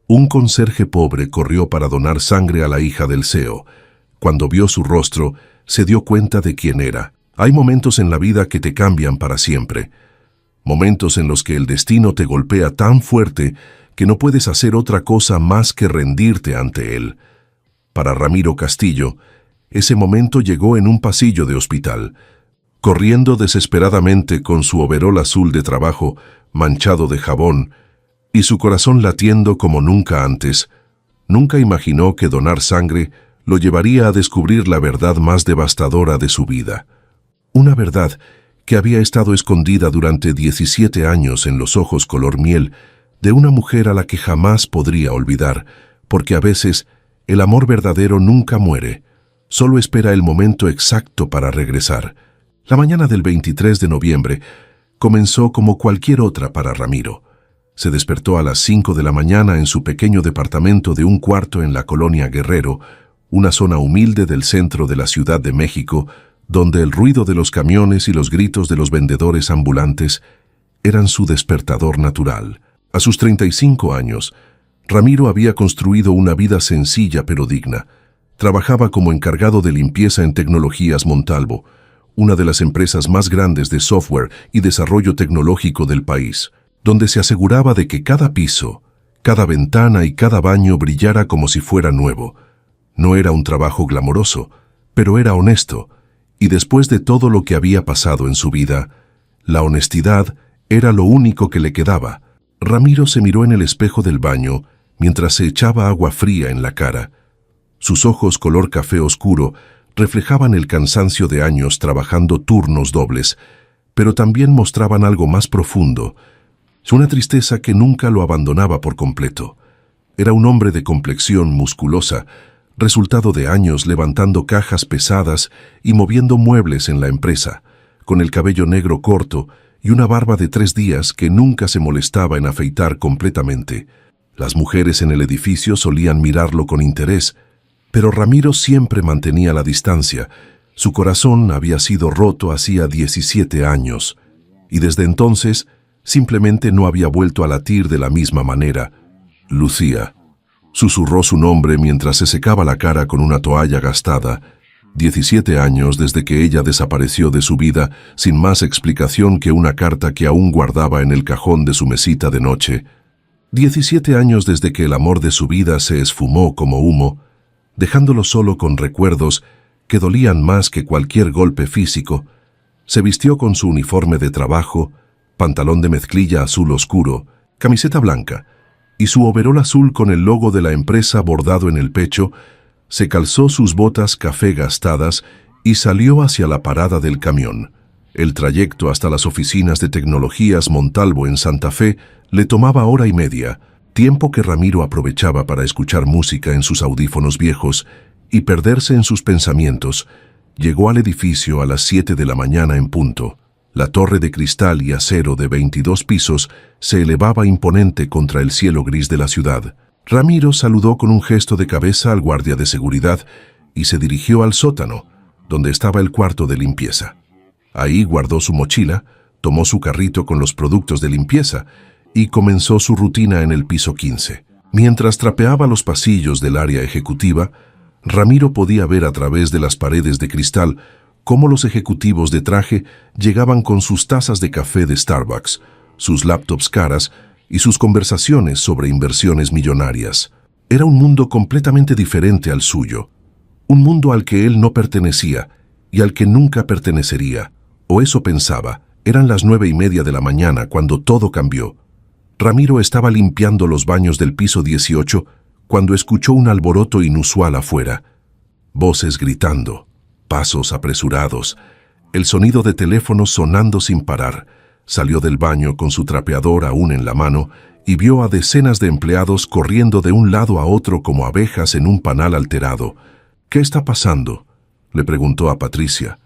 Un conserje pobre corrió para donar sangre a la hija del CEO. Cuando vio su rostro, se dio cuenta de quién era. Hay momentos en la vida que te cambian para siempre. Momentos en los que el destino te golpea tan fuerte que no puedes hacer otra cosa más que rendirte ante él. Para Ramiro Castillo, ese momento llegó en un pasillo de hospital. Corriendo desesperadamente con su overol azul de trabajo manchado de jabón y su corazón latiendo como nunca antes, nunca imaginó que donar sangre lo llevaría a descubrir la verdad más devastadora de su vida. Una verdad que había estado escondida durante 17 años en los ojos color miel de una mujer a la que jamás podría olvidar, porque a veces el amor verdadero nunca muere, solo espera el momento exacto para regresar. La mañana del 23 de noviembre comenzó como cualquier otra para Ramiro. Se despertó a las 5 de la mañana en su pequeño departamento de un cuarto en la colonia Guerrero, una zona humilde del centro de la Ciudad de México, donde el ruido de los camiones y los gritos de los vendedores ambulantes eran su despertador natural. A sus 35 años, Ramiro había construido una vida sencilla pero digna. Trabajaba como encargado de limpieza en Tecnologías Montalvo, una de las empresas más grandes de software y desarrollo tecnológico del país, donde se aseguraba de que cada piso, cada ventana y cada baño brillara como si fuera nuevo. No era un trabajo glamoroso, pero era honesto, y después de todo lo que había pasado en su vida, la honestidad era lo único que le quedaba. Ramiro se miró en el espejo del baño mientras se echaba agua fría en la cara. Sus ojos color café oscuro reflejaban el cansancio de años trabajando turnos dobles, pero también mostraban algo más profundo, una tristeza que nunca lo abandonaba por completo. Era un hombre de complexión musculosa, resultado de años levantando cajas pesadas y moviendo muebles en la empresa, con el cabello negro corto y una barba de 3 días que nunca se molestaba en afeitar completamente. Las mujeres en el edificio solían mirarlo con interés, pero Ramiro siempre mantenía la distancia. Su corazón había sido roto hacía 17 años, y desde entonces simplemente no había vuelto a latir de la misma manera. Lucía. Susurró su nombre mientras se secaba la cara con una toalla gastada. 17 años desde que ella desapareció de su vida sin más explicación que una carta que aún guardaba en el cajón de su mesita de noche. 17 años desde que el amor de su vida se esfumó como humo, dejándolo solo con recuerdos que dolían más que cualquier golpe físico. Se vistió con su uniforme de trabajo, pantalón de mezclilla azul oscuro, camiseta blanca y su overol azul con el logo de la empresa bordado en el pecho. Se calzó sus botas café gastadas y salió hacia la parada del camión. El trayecto hasta las oficinas de Tecnologías Montalvo en Santa Fe le tomaba 1:30, tiempo que Ramiro aprovechaba para escuchar música en sus audífonos viejos y perderse en sus pensamientos. Llegó al edificio a las 7 de la mañana en punto. La torre de cristal y acero de 22 pisos se elevaba imponente contra el cielo gris de la ciudad. Ramiro saludó con un gesto de cabeza al guardia de seguridad y se dirigió al sótano, donde estaba el cuarto de limpieza. Ahí guardó su mochila, tomó su carrito con los productos de limpieza y comenzó su rutina en el piso 15. Mientras trapeaba los pasillos del área ejecutiva, Ramiro podía ver a través de las paredes de cristal cómo los ejecutivos de traje llegaban con sus tazas de café de Starbucks, sus laptops caras y sus conversaciones sobre inversiones millonarias. Era un mundo completamente diferente al suyo, un mundo al que él no pertenecía y al que nunca pertenecería, o eso pensaba. Eran las 9:30 de la mañana cuando todo cambió. Ramiro estaba limpiando los baños del piso 18 cuando escuchó un alboroto inusual afuera. Voces gritando, pasos apresurados, el sonido de teléfonos sonando sin parar. Salió del baño con su trapeador aún en la mano y vio a decenas de empleados corriendo de un lado a otro como abejas en un panal alterado. «¿Qué está pasando?», le preguntó a Patricia,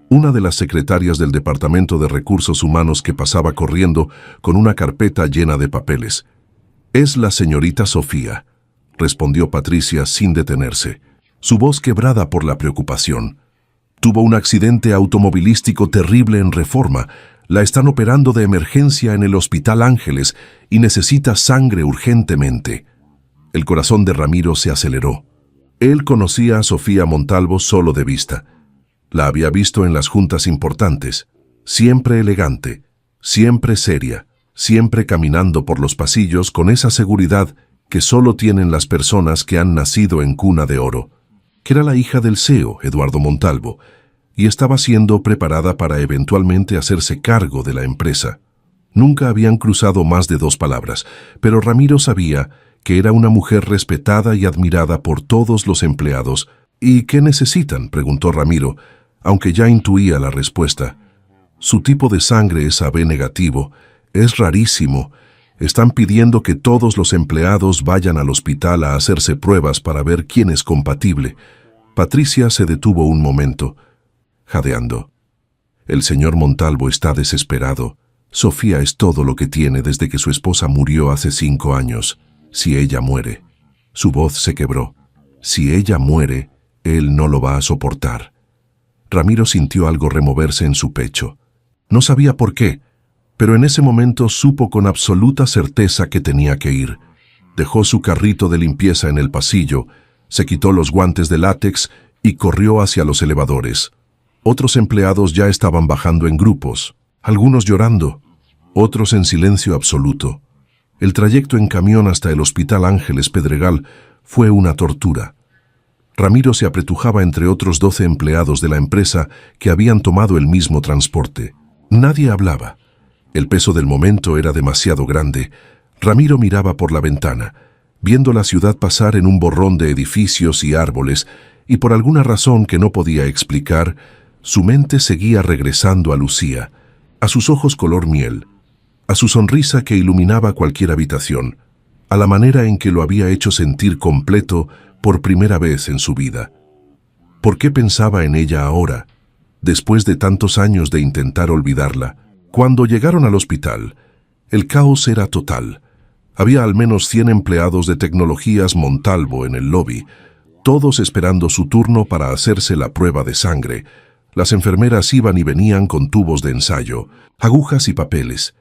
una de las secretarias del Departamento de Recursos Humanos que pasaba corriendo con una carpeta llena de papeles. «Es la señorita Sofía», respondió Patricia sin detenerse, su voz quebrada por la preocupación. «Tuvo un accidente automovilístico terrible en Reforma. La están operando de emergencia en el Hospital Ángeles y necesita sangre urgentemente». El corazón de Ramiro se aceleró. Él conocía a Sofía Montalvo solo de vista. La había visto en las juntas importantes, siempre elegante, siempre seria, siempre caminando por los pasillos con esa seguridad que solo tienen las personas que han nacido en cuna de oro, que era la hija del CEO, Eduardo Montalvo, y estaba siendo preparada para eventualmente hacerse cargo de la empresa. Nunca habían cruzado más de 2 palabras, pero Ramiro sabía que era una mujer respetada y admirada por todos los empleados. ¿Y qué necesitan?, preguntó Ramiro, aunque ya intuía la respuesta. Su tipo de sangre es AB negativo, es rarísimo. Están pidiendo que todos los empleados vayan al hospital a hacerse pruebas para ver quién es compatible. Patricia se detuvo un momento, jadeando. El señor Montalvo está desesperado. Sofía es todo lo que tiene desde que su esposa murió hace 5 años. Si ella muere. Su voz se quebró. Si ella muere, él no lo va a soportar. Ramiro sintió algo removerse en su pecho. No sabía por qué, pero en ese momento supo con absoluta certeza que tenía que ir. Dejó su carrito de limpieza en el pasillo, se quitó los guantes de látex y corrió hacia los elevadores. Otros empleados ya estaban bajando en grupos, algunos llorando, otros en silencio absoluto. El trayecto en camión hasta el Hospital Ángeles Pedregal fue una tortura. Ramiro se apretujaba entre otros 12 empleados de la empresa que habían tomado el mismo transporte. Nadie hablaba. El peso del momento era demasiado grande. Ramiro miraba por la ventana, viendo la ciudad pasar en un borrón de edificios y árboles, y por alguna razón que no podía explicar, su mente seguía regresando a Lucía, a sus ojos color miel, a su sonrisa que iluminaba cualquier habitación, a la manera en que lo había hecho sentir completo por primera vez en su vida. ¿Por qué pensaba en ella ahora, después de tantos años de intentar olvidarla? Cuando llegaron al hospital, el caos era total. Había al menos 100 empleados de Tecnologías Montalvo en el lobby, todos esperando su turno para hacerse la prueba de sangre. Las enfermeras iban y venían con tubos de ensayo, agujas y papeles.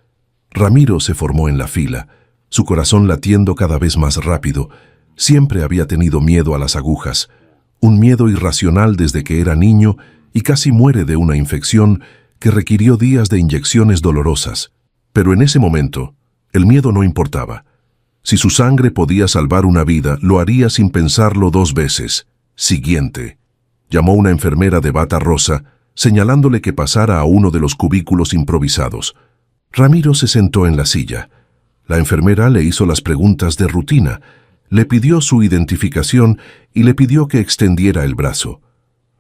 Ramiro se formó en la fila, su corazón latiendo cada vez más rápido. Siempre había tenido miedo a las agujas, un miedo irracional desde que era niño y casi muere de una infección que requirió días de inyecciones dolorosas. Pero en ese momento, el miedo no importaba. Si su sangre podía salvar una vida, lo haría sin pensarlo 2 veces. Siguiente. Llamó una enfermera de bata rosa, señalándole que pasara a uno de los cubículos improvisados. Ramiro se sentó en la silla. La enfermera le hizo las preguntas de rutina, le pidió su identificación y le pidió que extendiera el brazo.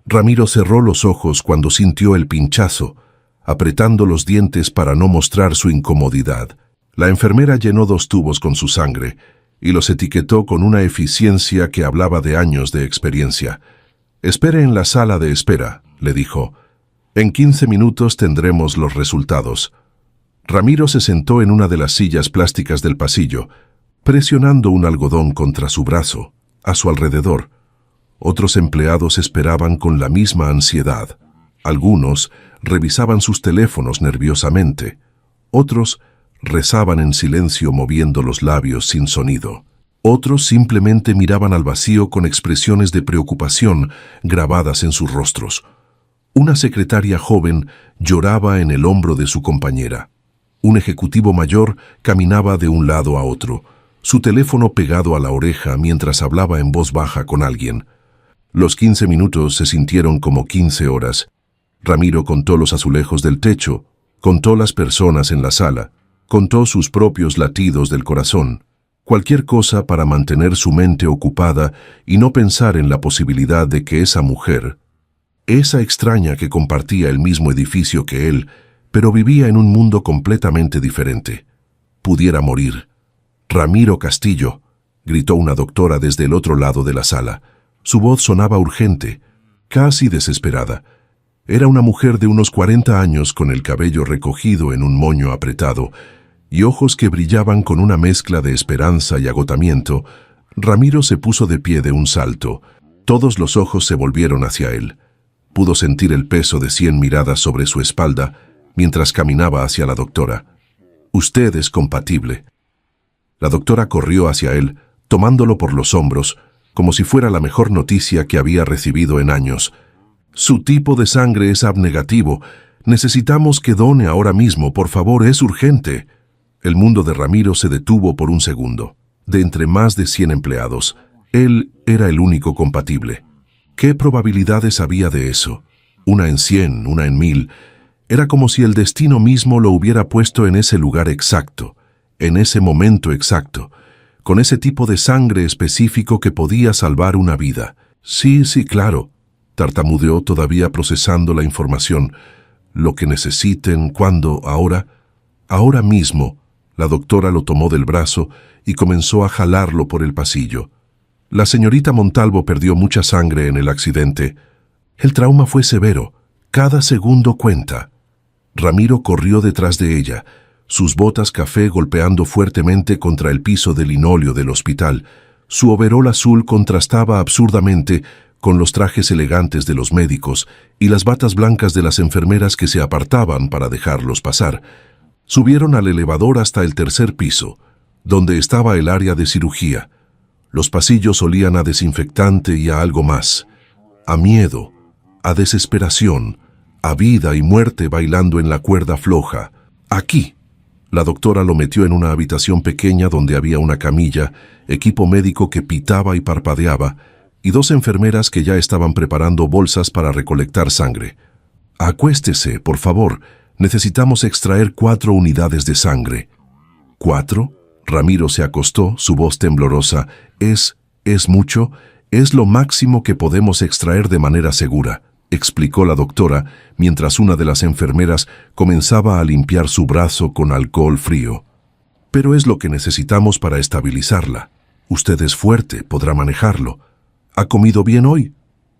Ramiro cerró los ojos cuando sintió el pinchazo, apretando los dientes para no mostrar su incomodidad. La enfermera llenó 2 tubos con su sangre y los etiquetó con una eficiencia que hablaba de años de experiencia. «Espere en la sala de espera», le dijo. «En 15 minutos tendremos los resultados». Ramiro se sentó en una de las sillas plásticas del pasillo, presionando un algodón contra su brazo. A su alrededor, otros empleados esperaban con la misma ansiedad. Algunos revisaban sus teléfonos nerviosamente. Otros rezaban en silencio moviendo los labios sin sonido. Otros simplemente miraban al vacío con expresiones de preocupación grabadas en sus rostros. Una secretaria joven lloraba en el hombro de su compañera. Un ejecutivo mayor caminaba de un lado a otro, su teléfono pegado a la oreja mientras hablaba en voz baja con alguien. Los 15 minutos se sintieron como 15 horas. Ramiro contó los azulejos del techo, contó las personas en la sala, contó sus propios latidos del corazón. Cualquier cosa para mantener su mente ocupada y no pensar en la posibilidad de que esa mujer, esa extraña que compartía el mismo edificio que él, pero vivía en un mundo completamente diferente, pudiera morir. «Ramiro Castillo», gritó una doctora desde el otro lado de la sala. Su voz sonaba urgente, casi desesperada. Era una mujer de unos 40 años con el cabello recogido en un moño apretado y ojos que brillaban con una mezcla de esperanza y agotamiento. Ramiro se puso de pie de un salto. Todos los ojos se volvieron hacia él. Pudo sentir el peso de 100 miradas sobre su espalda mientras caminaba hacia la doctora. «Usted es compatible». La doctora corrió hacia él, tomándolo por los hombros, como si fuera la mejor noticia que había recibido en años. Su tipo de sangre es AB negativo. Necesitamos que done ahora mismo, por favor, es urgente. El mundo de Ramiro se detuvo por un segundo. De entre más de 100 empleados, él era el único compatible. ¿Qué probabilidades había de eso? Una en 100, una en 1000. Era como si el destino mismo lo hubiera puesto en ese lugar exacto, en ese momento exacto, con ese tipo de sangre específico que podía salvar una vida. Sí, claro, tartamudeó todavía procesando la información. Lo que necesiten, ¿cuándo? ¿Ahora? Ahora mismo. La doctora lo tomó del brazo y comenzó a jalarlo por el pasillo. La señorita Montalvo perdió mucha sangre en el accidente. El trauma fue severo. Cada segundo cuenta. Ramiro corrió detrás de ella, sus botas café golpeando fuertemente contra el piso de linóleo del hospital. Su overol azul contrastaba absurdamente con los trajes elegantes de los médicos y las batas blancas de las enfermeras que se apartaban para dejarlos pasar. Subieron al elevador hasta el 3er piso, donde estaba el área de cirugía. Los pasillos olían a desinfectante y a algo más, a miedo, a desesperación, a vida y muerte bailando en la cuerda floja. Aquí. La doctora lo metió en una habitación pequeña donde había una camilla, equipo médico que pitaba y parpadeaba, y 2 enfermeras que ya estaban preparando bolsas para recolectar sangre. Acuéstese, por favor. Necesitamos extraer 4 unidades de sangre. ¿4? Ramiro se acostó, su voz temblorosa. ¿Es mucho? Es lo máximo que podemos extraer de manera segura, explicó la doctora, mientras una de las enfermeras comenzaba a limpiar su brazo con alcohol frío. Pero es lo que necesitamos para estabilizarla. Usted es fuerte, podrá manejarlo. ¿Ha comido bien hoy?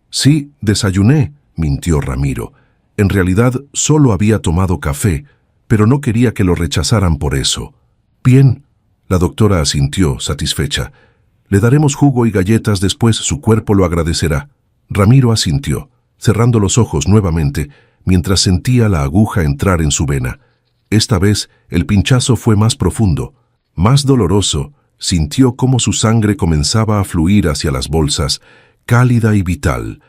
Sí, desayuné, mintió Ramiro. En realidad, solo había tomado café, pero no quería que lo rechazaran por eso. Bien, la doctora asintió, satisfecha. Le daremos jugo y galletas después, su cuerpo lo agradecerá. Ramiro asintió, cerrando los ojos nuevamente, mientras sentía la aguja entrar en su vena. Esta vez, el pinchazo fue más profundo, más doloroso. Sintió cómo su sangre comenzaba a fluir hacia las bolsas, cálida y vital.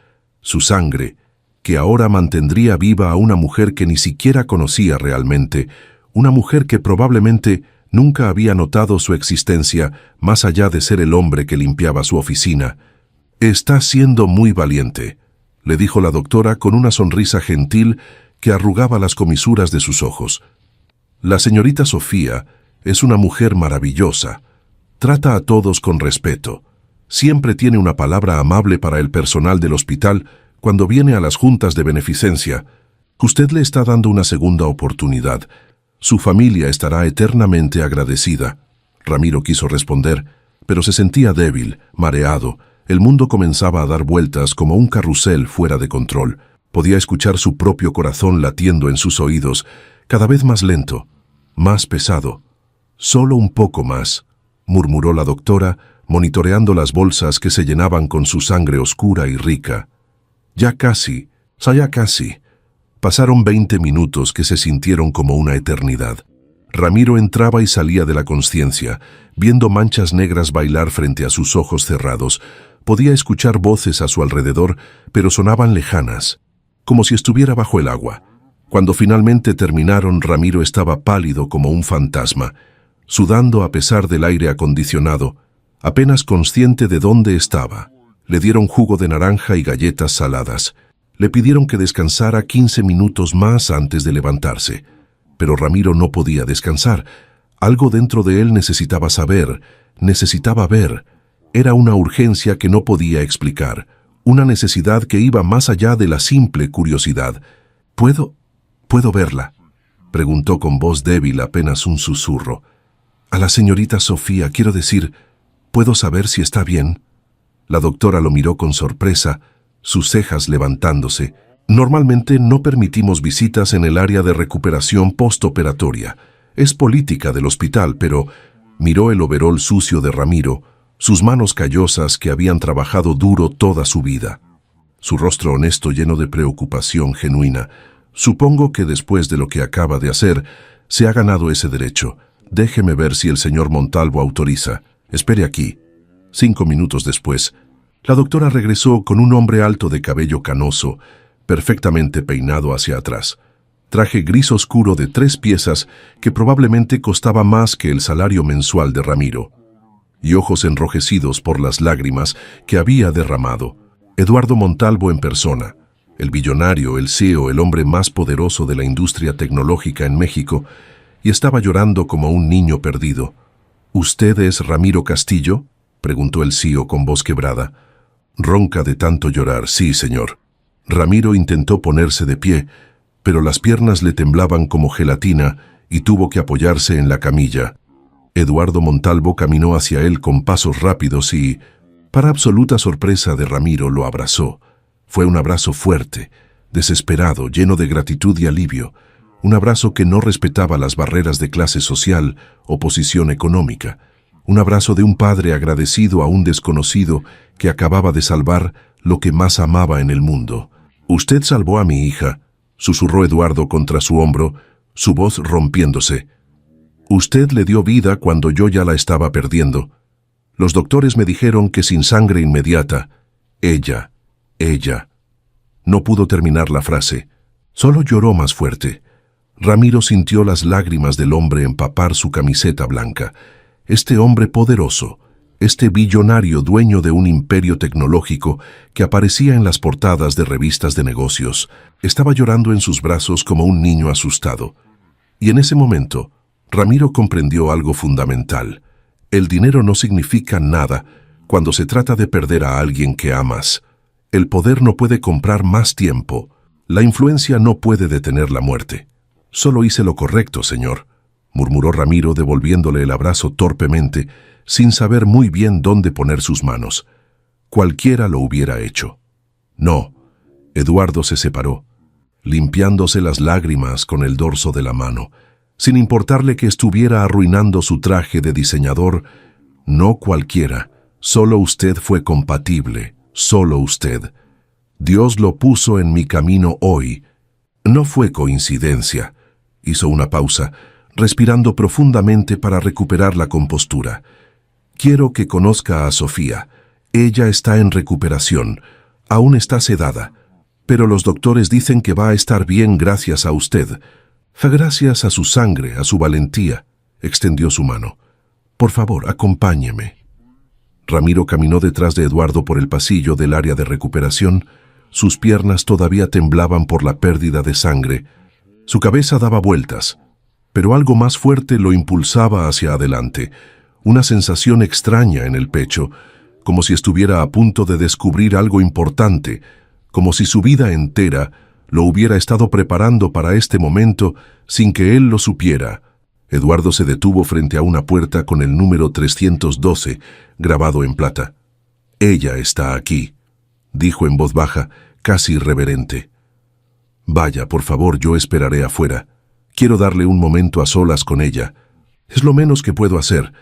Su sangre, que ahora mantendría viva a una mujer que ni siquiera conocía realmente, una mujer que probablemente nunca había notado su existencia más allá de ser el hombre que limpiaba su oficina. «Está siendo muy valiente», le dijo la doctora con una sonrisa gentil que arrugaba las comisuras de sus ojos. «La señorita Sofía es una mujer maravillosa. Trata a todos con respeto. Siempre tiene una palabra amable para el personal del hospital cuando viene a las juntas de beneficencia. Usted le está dando una segunda oportunidad. Su familia estará eternamente agradecida». Ramiro quiso responder, pero se sentía débil, mareado. El mundo comenzaba a dar vueltas como un carrusel fuera de control. Podía escuchar su propio corazón latiendo en sus oídos, cada vez más lento, más pesado. «Solo un poco más», murmuró la doctora, monitoreando las bolsas que se llenaban con su sangre oscura y rica. Ya casi. Pasaron 20 minutos que se sintieron como una eternidad. Ramiro entraba y salía de la consciencia, viendo manchas negras bailar frente a sus ojos cerrados. Podía escuchar voces a su alrededor, pero sonaban lejanas, como si estuviera bajo el agua. Cuando finalmente terminaron, Ramiro estaba pálido como un fantasma, sudando a pesar del aire acondicionado, apenas consciente de dónde estaba. Le dieron jugo de naranja y galletas saladas. Le pidieron que descansara 15 minutos más antes de levantarse. Pero Ramiro no podía descansar. Algo dentro de él necesitaba saber, necesitaba ver. Era una urgencia que no podía explicar, una necesidad que iba más allá de la simple curiosidad. ¿Puedo verla?», preguntó con voz débil, apenas un susurro. «A la señorita Sofía, quiero decir, ¿puedo saber si está bien?». La doctora lo miró con sorpresa, sus cejas levantándose. «Normalmente no permitimos visitas en el área de recuperación postoperatoria. Es política del hospital, pero…» Miró el overol sucio de Ramiro, sus manos callosas que habían trabajado duro toda su vida. Su rostro honesto lleno de preocupación genuina. «Supongo que después de lo que acaba de hacer, se ha ganado ese derecho. Déjeme ver si el señor Montalvo autoriza. Espere aquí». 5 minutos después, la doctora regresó con un hombre alto de cabello canoso, perfectamente peinado hacia atrás. Traje gris oscuro de 3 piezas que probablemente costaba más que el salario mensual de Ramiro, y ojos enrojecidos por las lágrimas que había derramado. Eduardo Montalvo en persona, el billonario, el CEO, el hombre más poderoso de la industria tecnológica en México, y estaba llorando como un niño perdido. ¿Usted es Ramiro Castillo?, preguntó el CEO con voz quebrada. Ronca de tanto llorar. Sí, señor. Ramiro intentó ponerse de pie, pero las piernas le temblaban como gelatina y tuvo que apoyarse en la camilla. Eduardo Montalvo caminó hacia él con pasos rápidos y, para absoluta sorpresa de Ramiro, lo abrazó. Fue un abrazo fuerte, desesperado, lleno de gratitud y alivio. Un abrazo que no respetaba las barreras de clase social o posición económica. Un abrazo de un padre agradecido a un desconocido que acababa de salvar lo que más amaba en el mundo. «Usted salvó a mi hija», susurró Eduardo contra su hombro, su voz rompiéndose. «Usted le dio vida cuando yo ya la estaba perdiendo. Los doctores me dijeron que sin sangre inmediata. Ella. No pudo terminar la frase. Solo lloró más fuerte. Ramiro sintió las lágrimas del hombre empapar su camiseta blanca. Este hombre poderoso, este billonario dueño de un imperio tecnológico que aparecía en las portadas de revistas de negocios, estaba llorando en sus brazos como un niño asustado. Y en ese momento, Ramiro comprendió algo fundamental. El dinero no significa nada cuando se trata de perder a alguien que amas. El poder no puede comprar más tiempo. La influencia no puede detener la muerte. Solo hice lo correcto, señor, murmuró Ramiro devolviéndole el abrazo torpemente, sin saber muy bien dónde poner sus manos. Cualquiera lo hubiera hecho. No. Eduardo se separó, limpiándose las lágrimas con el dorso de la mano, sin importarle que estuviera arruinando su traje de diseñador. No cualquiera, solo usted fue compatible, solo usted. Dios lo puso en mi camino hoy. No fue coincidencia. Hizo una pausa, respirando profundamente para recuperar la compostura. Quiero que conozca a Sofía. Ella está en recuperación. Aún está sedada. Pero los doctores dicen que va a estar bien gracias a usted. Gracias a su sangre, a su valentía. Extendió su mano. Por favor, acompáñeme. Ramiro caminó detrás de Eduardo por el pasillo del área de recuperación. Sus piernas todavía temblaban por la pérdida de sangre. Su cabeza daba vueltas, pero algo más fuerte lo impulsaba hacia adelante, una sensación extraña en el pecho, como si estuviera a punto de descubrir algo importante, como si su vida entera lo hubiera estado preparando para este momento sin que él lo supiera. Eduardo se detuvo frente a una puerta con el número 312 grabado en plata. «Ella está aquí», dijo en voz baja, casi irreverente. «Vaya, por favor, yo esperaré afuera. Quiero darle un momento a solas con ella. Es lo menos que puedo hacer».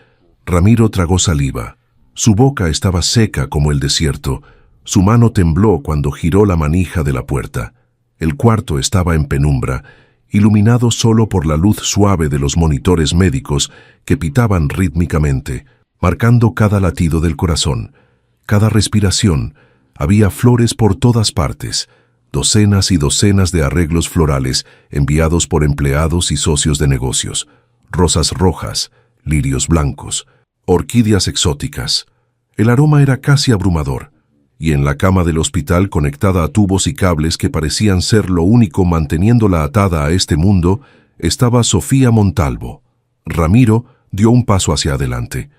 Ramiro tragó saliva. Su boca estaba seca como el desierto. Su mano tembló cuando giró la manija de la puerta. El cuarto estaba en penumbra, iluminado solo por la luz suave de los monitores médicos que pitaban rítmicamente, marcando cada latido del corazón, cada respiración. Había flores por todas partes, docenas y docenas de arreglos florales enviados por empleados y socios de negocios, rosas rojas, lirios blancos, orquídeas exóticas. El aroma era casi abrumador, y en la cama del hospital, conectada a tubos y cables que parecían ser lo único manteniéndola atada a este mundo, estaba Sofía Montalvo. Ramiro dio un paso hacia adelante,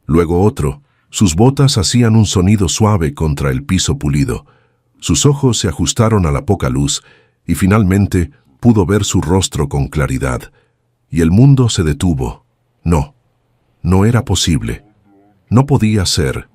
luego otro. Sus botas hacían un sonido suave contra el piso pulido. Sus ojos se ajustaron a la poca luz y finalmente pudo ver su rostro con claridad. Y el mundo se detuvo. No era posible. No podía ser.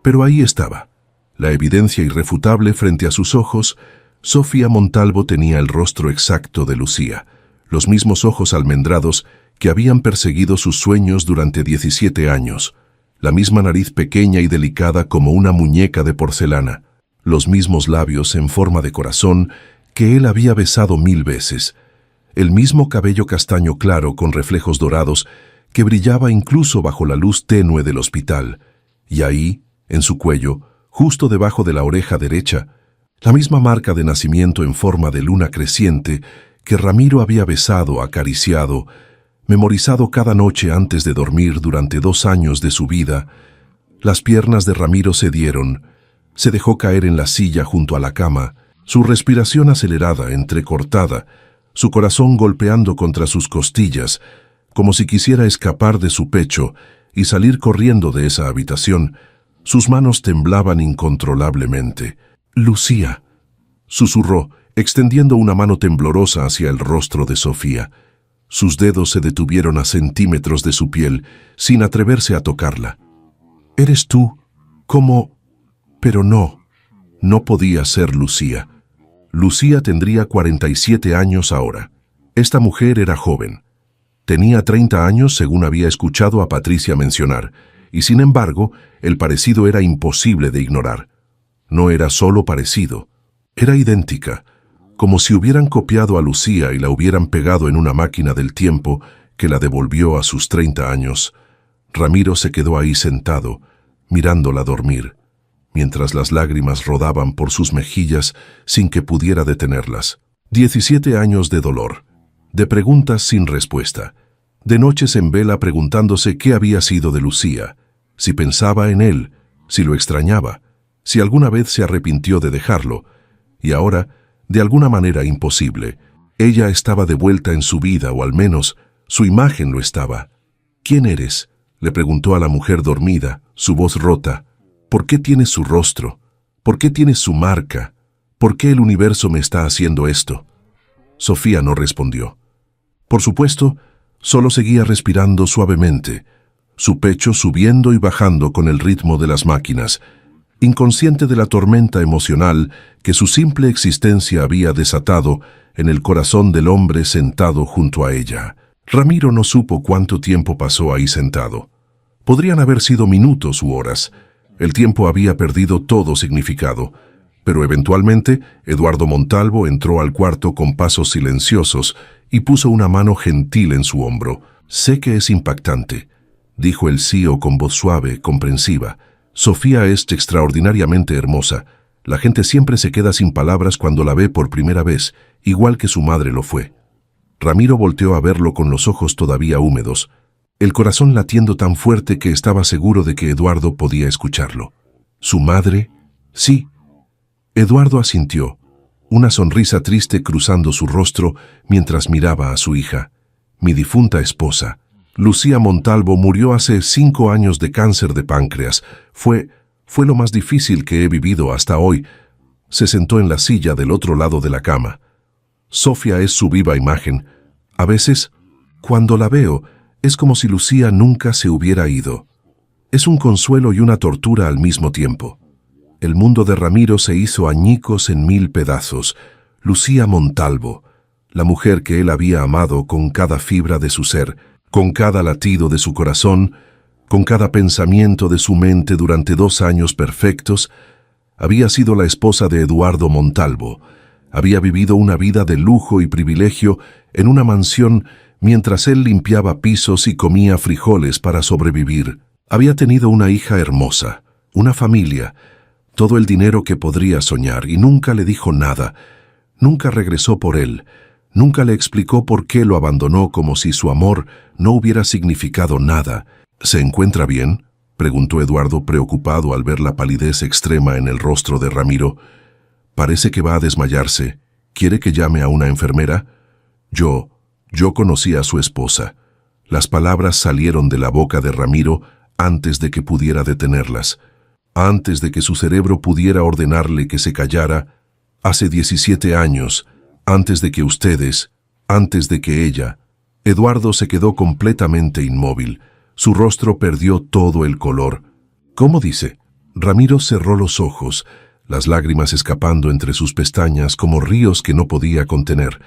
Pero ahí estaba, la evidencia irrefutable frente a sus ojos. Sofía Montalvo tenía el rostro exacto de Lucía, los mismos ojos almendrados que habían perseguido sus sueños durante 17 años, la misma nariz pequeña y delicada como una muñeca de porcelana, los mismos labios en forma de corazón que él había besado 1000 veces, el mismo cabello castaño claro con reflejos dorados que brillaba incluso bajo la luz tenue del hospital. Y ahí, En su cuello, justo debajo de la oreja derecha, la misma marca de nacimiento en forma de luna creciente que Ramiro había besado, acariciado, memorizado cada noche antes de dormir durante 2 años de su vida. Las piernas de Ramiro cedieron, se dejó caer en la silla junto a la cama, su respiración acelerada, entrecortada, su corazón golpeando contra sus costillas, como si quisiera escapar de su pecho y salir corriendo de esa habitación. Sus manos temblaban incontrolablemente. «Lucía», susurró, extendiendo una mano temblorosa hacia el rostro de Sofía. Sus dedos se detuvieron a centímetros de su piel, sin atreverse a tocarla. «¿Eres tú? ¿Cómo?» Pero no podía ser Lucía. Lucía tendría 47 años ahora. Esta mujer era joven. Tenía 30 años, según había escuchado a Patricia mencionar, y sin embargo, el parecido era imposible de ignorar. No era solo parecido, era idéntica, como si hubieran copiado a Lucía y la hubieran pegado en una máquina del tiempo que la devolvió a sus 30 años. Ramiro se quedó ahí sentado, mirándola dormir, mientras las lágrimas rodaban por sus mejillas sin que pudiera detenerlas. 17 años de dolor, de preguntas sin respuesta, de noches en vela preguntándose qué había sido de Lucía, si pensaba en él, si lo extrañaba, si alguna vez se arrepintió de dejarlo, y ahora, de alguna manera imposible, ella estaba de vuelta en su vida, o al menos su imagen lo estaba. «¿Quién eres?», le preguntó a la mujer dormida, su voz rota. «¿Por qué tienes su rostro? ¿Por qué tienes su marca? ¿Por qué el universo me está haciendo esto?». Sofía no respondió. Por supuesto, solo seguía respirando suavemente, su pecho subiendo y bajando con el ritmo de las máquinas, inconsciente de la tormenta emocional que su simple existencia había desatado en el corazón del hombre sentado junto a ella. Ramiro no supo cuánto tiempo pasó ahí sentado. Podrían haber sido minutos u horas. El tiempo había perdido todo significado, pero eventualmente Eduardo Montalvo entró al cuarto con pasos silenciosos y puso una mano gentil en su hombro. «Sé que es impactante», dijo el CEO con voz suave, comprensiva. «Sofía es extraordinariamente hermosa. La gente siempre se queda sin palabras cuando la ve por primera vez, igual que su madre lo fue». Ramiro volteó a verlo con los ojos todavía húmedos, el corazón latiendo tan fuerte que estaba seguro de que Eduardo podía escucharlo. ¿Su madre? Sí. Eduardo asintió, una sonrisa triste cruzando su rostro mientras miraba a su hija. «Mi difunta esposa. Lucía Montalvo murió hace 5 años de cáncer de páncreas. Fue lo más difícil que he vivido hasta hoy». Se sentó en la silla del otro lado de la cama. «Sofía es su viva imagen. A veces, cuando la veo, es como si Lucía nunca se hubiera ido. Es un consuelo y una tortura al mismo tiempo». El mundo de Ramiro se hizo añicos en 1000 pedazos. Lucía Montalvo, la mujer que él había amado con cada fibra de su ser, con cada latido de su corazón, con cada pensamiento de su mente durante 2 años perfectos, había sido la esposa de Eduardo Montalvo. Había vivido una vida de lujo y privilegio en una mansión mientras él limpiaba pisos y comía frijoles para sobrevivir. Había tenido una hija hermosa, una familia, todo el dinero que podría soñar, y nunca le dijo nada. Nunca regresó por él. Nunca le explicó por qué lo abandonó, como si su amor no hubiera significado nada. «¿Se encuentra bien?», preguntó Eduardo, preocupado al ver la palidez extrema en el rostro de Ramiro. «Parece que va a desmayarse. ¿Quiere que llame a una enfermera?» Yo conocí a su esposa». Las palabras salieron de la boca de Ramiro antes de que pudiera detenerlas, antes de que su cerebro pudiera ordenarle que se callara. «Hace 17 años, antes de que ustedes, antes de que ella». Eduardo se quedó completamente inmóvil. Su rostro perdió todo el color. «¿Cómo dice?». Ramiro cerró los ojos, las lágrimas escapando entre sus pestañas como ríos que no podía contener.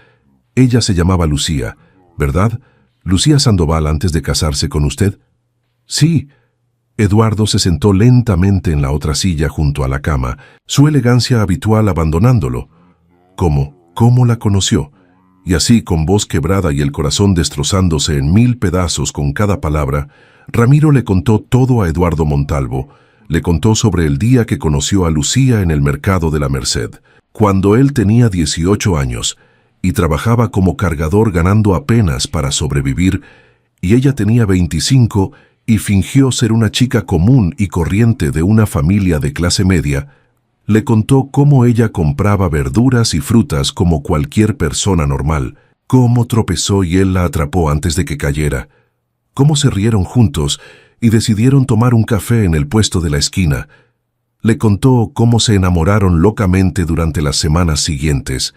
«Ella se llamaba Lucía, ¿verdad? Lucía Sandoval, antes de casarse con usted». «Sí». Eduardo se sentó lentamente en la otra silla junto a la cama, su elegancia habitual abandonándolo. ¿Cómo la conoció? Y así, con voz quebrada y el corazón destrozándose en 1000 pedazos con cada palabra, Ramiro le contó todo a Eduardo Montalvo. Le contó sobre el día que conoció a Lucía en el mercado de la Merced, cuando él tenía 18 años y trabajaba como cargador ganando apenas para sobrevivir, y ella tenía 25 y fingió ser una chica común y corriente de una familia de clase media. Le contó cómo ella compraba verduras y frutas como cualquier persona normal, cómo tropezó y él la atrapó antes de que cayera, cómo se rieron juntos y decidieron tomar un café en el puesto de la esquina. Le contó cómo se enamoraron locamente durante las semanas siguientes,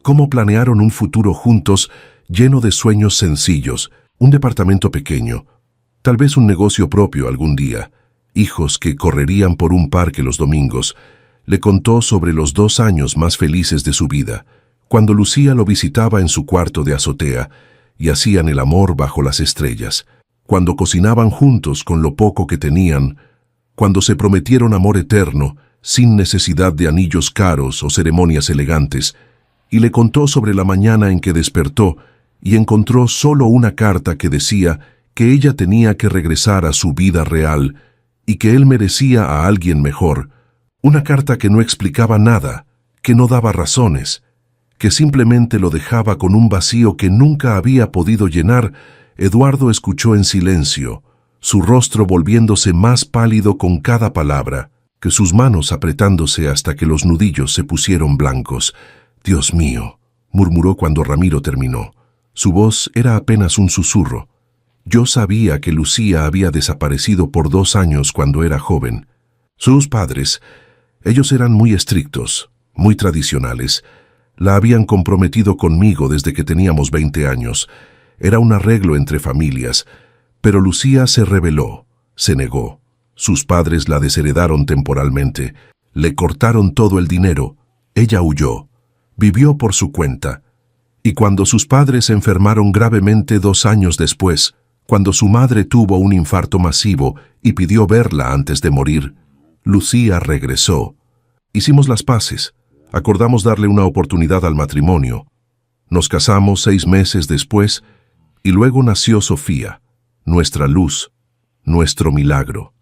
cómo planearon un futuro juntos lleno de sueños sencillos, un departamento pequeño, tal vez un negocio propio algún día, hijos que correrían por un parque los domingos. Le contó sobre los 2 años más felices de su vida, cuando Lucía lo visitaba en su cuarto de azotea y hacían el amor bajo las estrellas, cuando cocinaban juntos con lo poco que tenían, cuando se prometieron amor eterno, sin necesidad de anillos caros o ceremonias elegantes, y le contó sobre la mañana en que despertó y encontró solo una carta que decía que ella tenía que regresar a su vida real y que él merecía a alguien mejor, una carta que no explicaba nada, que no daba razones, que simplemente lo dejaba con un vacío que nunca había podido llenar. Eduardo escuchó en silencio, su rostro volviéndose más pálido con cada palabra, que sus manos apretándose hasta que los nudillos se pusieron blancos. «Dios mío», murmuró cuando Ramiro terminó. Su voz era apenas un susurro. «Yo sabía que Lucía había desaparecido por 2 años cuando era joven. Sus padres, ellos eran muy estrictos, muy tradicionales. La habían comprometido conmigo desde que teníamos 20 años. Era un arreglo entre familias, pero Lucía se rebeló, se negó. Sus padres la desheredaron temporalmente, le cortaron todo el dinero. Ella huyó, vivió por su cuenta. Y cuando sus padres se enfermaron gravemente 2 años después, cuando su madre tuvo un infarto masivo y pidió verla antes de morir, Lucía regresó. Hicimos las paces, acordamos darle una oportunidad al matrimonio. Nos casamos 6 meses después y luego nació Sofía, nuestra luz, nuestro milagro.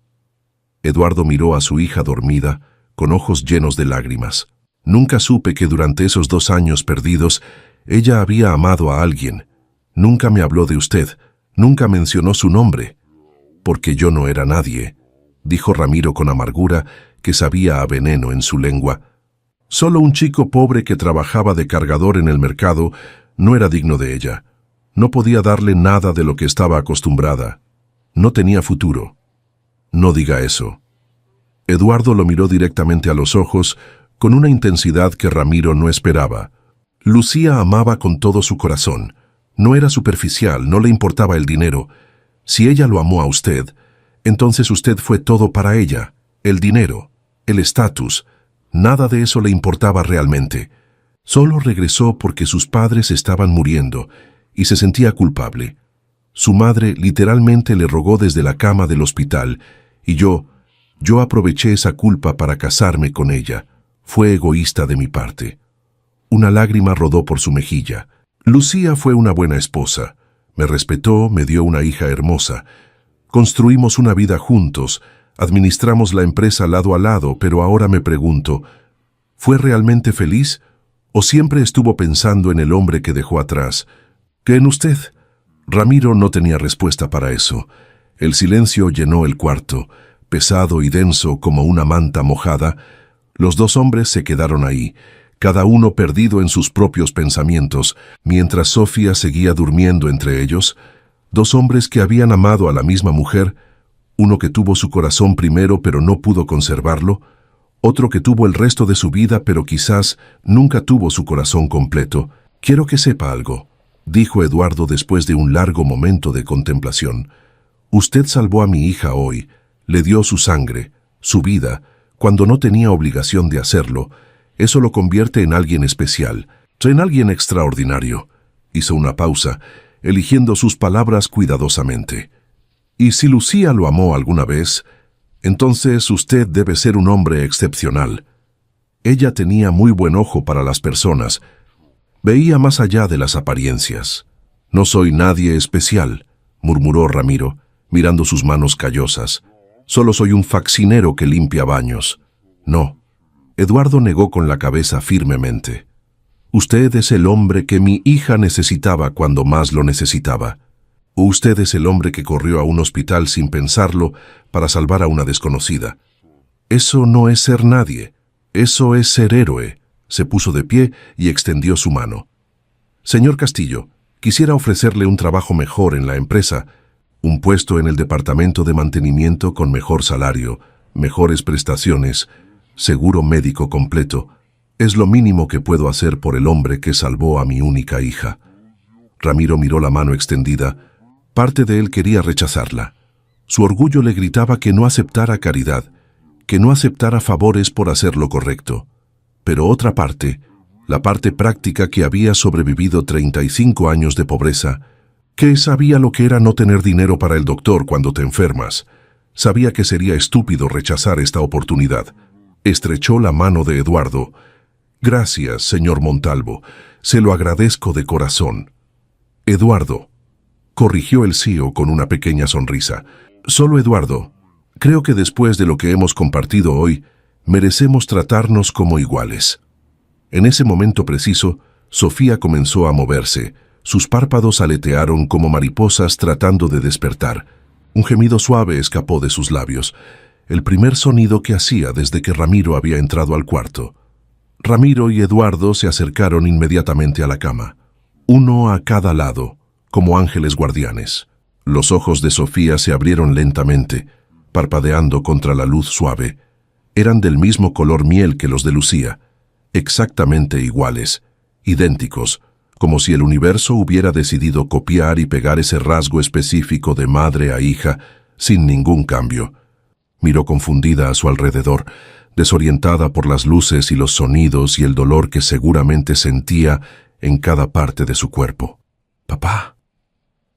Eduardo miró a su hija dormida, con ojos llenos de lágrimas. Nunca supe que durante esos 2 años perdidos ella había amado a alguien. Nunca me habló de usted, nunca mencionó su nombre. Porque yo no era nadie, dijo Ramiro con amargura que sabía a veneno en su lengua. Solo un chico pobre que trabajaba de cargador en el mercado. No era digno de ella. No podía darle nada de lo que estaba acostumbrada. No tenía futuro. No diga eso. Eduardo lo miró directamente a los ojos, con una intensidad que Ramiro no esperaba. Lucía amaba con todo su corazón. No era superficial, no le importaba el dinero. Si ella lo amó a usted, entonces usted fue todo para ella. El dinero, el estatus, nada de eso le importaba realmente. Solo regresó porque sus padres estaban muriendo y se sentía culpable. Su madre literalmente le rogó desde la cama del hospital y yo aproveché esa culpa para casarme con ella. Fue egoísta de mi parte. Una lágrima rodó por su mejilla. Lucía fue una buena esposa. Me respetó, me dio una hija hermosa. Construimos una vida juntos, administramos la empresa lado a lado, pero ahora me pregunto, ¿fue realmente feliz o siempre estuvo pensando en el hombre que dejó atrás? ¿Que en usted? Ramiro no tenía respuesta para eso. El silencio llenó el cuarto, pesado y denso como una manta mojada. Los 2 hombres se quedaron ahí, cada uno perdido en sus propios pensamientos, mientras Sofía seguía durmiendo entre ellos. 2 hombres que habían amado a la misma mujer, uno que tuvo su corazón primero pero no pudo conservarlo, otro que tuvo el resto de su vida pero quizás nunca tuvo su corazón completo. Quiero que sepa algo, dijo Eduardo después de un largo momento de contemplación. Usted salvó a mi hija hoy, le dio su sangre, su vida, cuando no tenía obligación de hacerlo. Eso lo convierte en alguien especial, en alguien extraordinario. Hizo una pausa, eligiendo sus palabras cuidadosamente. Y si Lucía lo amó alguna vez, entonces usted debe ser un hombre excepcional. Ella tenía muy buen ojo para las personas. Veía más allá de las apariencias. No soy nadie especial, murmuró Ramiro, mirando sus manos callosas. Solo soy un faccinero que limpia baños. No. Eduardo negó con la cabeza firmemente. Usted es el hombre que mi hija necesitaba cuando más lo necesitaba. Usted es el hombre que corrió a un hospital sin pensarlo para salvar a una desconocida. Eso no es ser nadie. Eso es ser héroe. Se puso de pie y extendió su mano. Señor Castillo, quisiera ofrecerle un trabajo mejor en la empresa, un puesto en el departamento de mantenimiento con mejor salario, mejores prestaciones, seguro médico completo. Es lo mínimo que puedo hacer por el hombre que salvó a mi única hija. Ramiro miró la mano extendida. Parte de él quería rechazarla. Su orgullo le gritaba que no aceptara caridad, que no aceptara favores por hacer lo correcto. Pero otra parte, la parte práctica que había sobrevivido 35 años de pobreza, que sabía lo que era no tener dinero para el doctor cuando te enfermas, sabía que sería estúpido rechazar esta oportunidad. Estrechó la mano de Eduardo. Gracias, señor Montalvo, se lo agradezco de corazón. Eduardo, corrigió el CEO con una pequeña sonrisa. Solo Eduardo, creo que después de lo que hemos compartido hoy, merecemos tratarnos como iguales. En ese momento preciso, Sofía comenzó a moverse. Sus párpados aletearon como mariposas tratando de despertar. Un gemido suave escapó de sus labios, el primer sonido que hacía desde que Ramiro había entrado al cuarto. Ramiro y Eduardo se acercaron inmediatamente a la cama, uno a cada lado, como ángeles guardianes. Los ojos de Sofía se abrieron lentamente, parpadeando contra la luz suave. Eran del mismo color miel que los de Lucía, exactamente iguales, idénticos, como si el universo hubiera decidido copiar y pegar ese rasgo específico de madre a hija sin ningún cambio. Miró confundida a su alrededor, desorientada por las luces y los sonidos y el dolor que seguramente sentía en cada parte de su cuerpo. «Papá».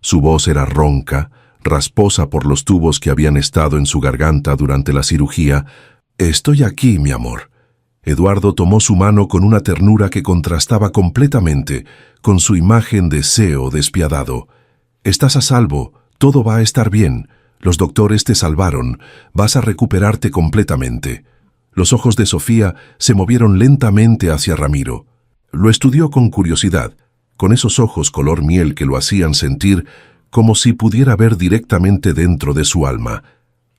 Su voz era ronca, rasposa por los tubos que habían estado en su garganta durante la cirugía. «Estoy aquí, mi amor». Eduardo tomó su mano con una ternura que contrastaba completamente con su imagen de CEO despiadado. «Estás a salvo, todo va a estar bien. Los doctores te salvaron, vas a recuperarte completamente». Los ojos de Sofía se movieron lentamente hacia Ramiro. Lo estudió con curiosidad, con esos ojos color miel que lo hacían sentir como si pudiera ver directamente dentro de su alma.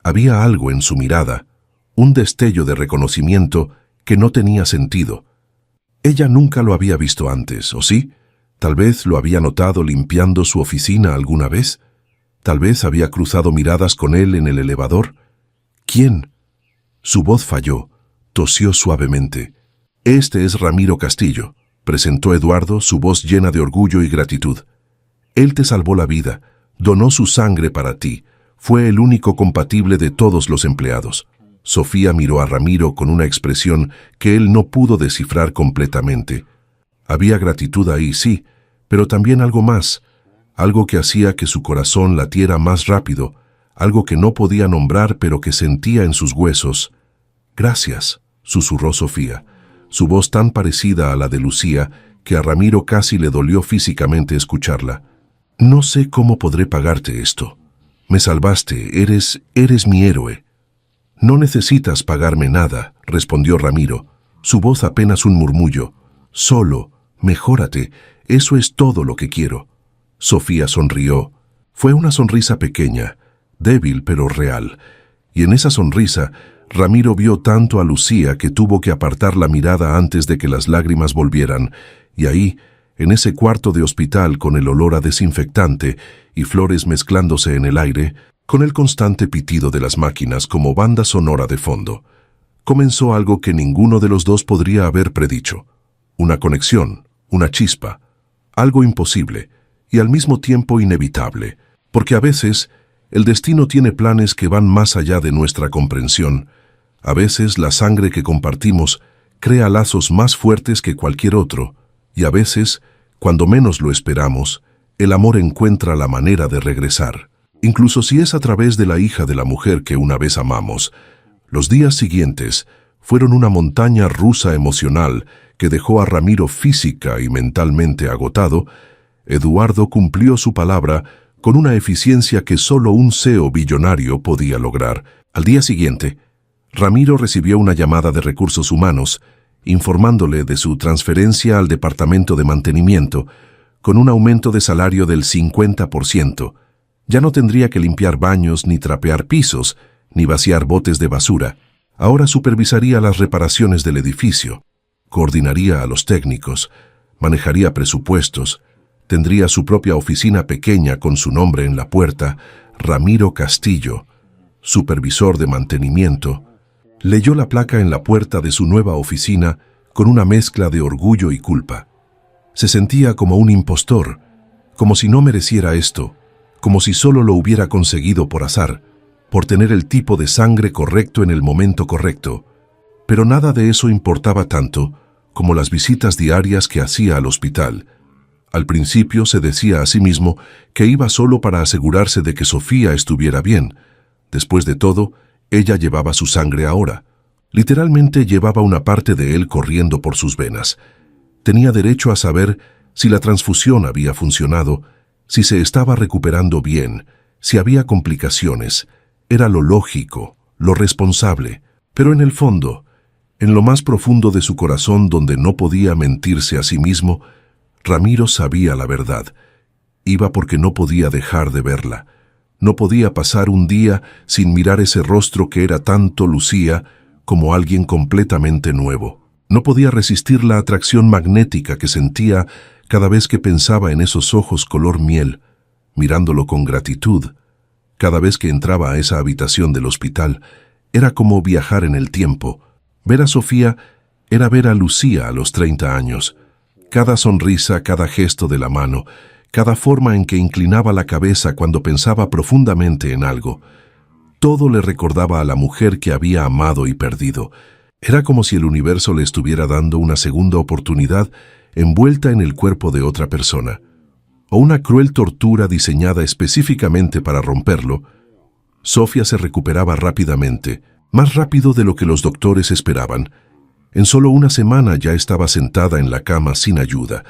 Había algo en su mirada, un destello de reconocimiento que no tenía sentido. Ella nunca lo había visto antes, ¿o sí? Tal vez lo había notado limpiando su oficina alguna vez. Tal vez había cruzado miradas con él en el elevador. ¿Quién? Su voz falló, tosió suavemente. «Este es Ramiro Castillo», presentó Eduardo, su voz llena de orgullo y gratitud. «Él te salvó la vida, donó su sangre para ti, fue el único compatible de todos los empleados». Sofía miró a Ramiro con una expresión que él no pudo descifrar completamente. Había gratitud ahí, sí, pero también algo más, algo que hacía que su corazón latiera más rápido, algo que no podía nombrar pero que sentía en sus huesos. «Gracias», susurró Sofía, su voz tan parecida a la de Lucía que a Ramiro casi le dolió físicamente escucharla. «No sé cómo podré pagarte esto. Me salvaste, eres mi héroe». «No necesitas pagarme nada», respondió Ramiro, su voz apenas un murmullo. «Solo, mejórate, eso es todo lo que quiero». Sofía sonrió. Fue una sonrisa pequeña, débil pero real, y en esa sonrisa Ramiro vio tanto a Lucía que tuvo que apartar la mirada antes de que las lágrimas volvieran, y ahí, en ese cuarto de hospital con el olor a desinfectante y flores mezclándose en el aire, con el constante pitido de las máquinas como banda sonora de fondo, comenzó algo que ninguno de los dos podría haber predicho. Una conexión, una chispa, algo imposible y al mismo tiempo inevitable, porque a veces el destino tiene planes que van más allá de nuestra comprensión. A veces la sangre que compartimos crea lazos más fuertes que cualquier otro, y a veces, cuando menos lo esperamos, el amor encuentra la manera de regresar, incluso si es a través de la hija de la mujer que una vez amamos. Los días siguientes fueron una montaña rusa emocional que dejó a Ramiro física y mentalmente agotado. Eduardo cumplió su palabra con una eficiencia que solo un CEO billonario podía lograr. Al día siguiente, Ramiro recibió una llamada de Recursos Humanos informándole de su transferencia al Departamento de Mantenimiento con un aumento de salario del 50%. Ya no tendría que limpiar baños, ni trapear pisos, ni vaciar botes de basura. Ahora supervisaría las reparaciones del edificio, coordinaría a los técnicos, manejaría presupuestos, tendría su propia oficina pequeña con su nombre en la puerta, Ramiro Castillo, supervisor de mantenimiento. Leyó la placa en la puerta de su nueva oficina con una mezcla de orgullo y culpa. Se sentía como un impostor, como si no mereciera esto, como si solo lo hubiera conseguido por azar, por tener el tipo de sangre correcto en el momento correcto. Pero nada de eso importaba tanto como las visitas diarias que hacía al hospital. Al principio se decía a sí mismo que iba solo para asegurarse de que Sofía estuviera bien. Después de todo, ella llevaba su sangre ahora. Literalmente llevaba una parte de él corriendo por sus venas. Tenía derecho a saber si la transfusión había funcionado, si se estaba recuperando bien, si había complicaciones. Era lo lógico, lo responsable. Pero en el fondo, en lo más profundo de su corazón donde no podía mentirse a sí mismo, Ramiro sabía la verdad. Iba porque no podía dejar de verla. No podía pasar un día sin mirar ese rostro que era tanto Lucía como alguien completamente nuevo. No podía resistir la atracción magnética que sentía cada vez que pensaba en esos ojos color miel, mirándolo con gratitud. Cada vez que entraba a esa habitación del hospital, era como viajar en el tiempo. Ver a Sofía era ver a Lucía a los 30 años. Cada sonrisa, cada gesto de la mano, cada forma en que inclinaba la cabeza cuando pensaba profundamente en algo. Todo le recordaba a la mujer que había amado y perdido. Era como si el universo le estuviera dando una segunda oportunidad envuelta en el cuerpo de otra persona, o una cruel tortura diseñada específicamente para romperlo. Sofía se recuperaba rápidamente, más rápido de lo que los doctores esperaban. En solo una semana ya estaba sentada en la cama sin ayuda,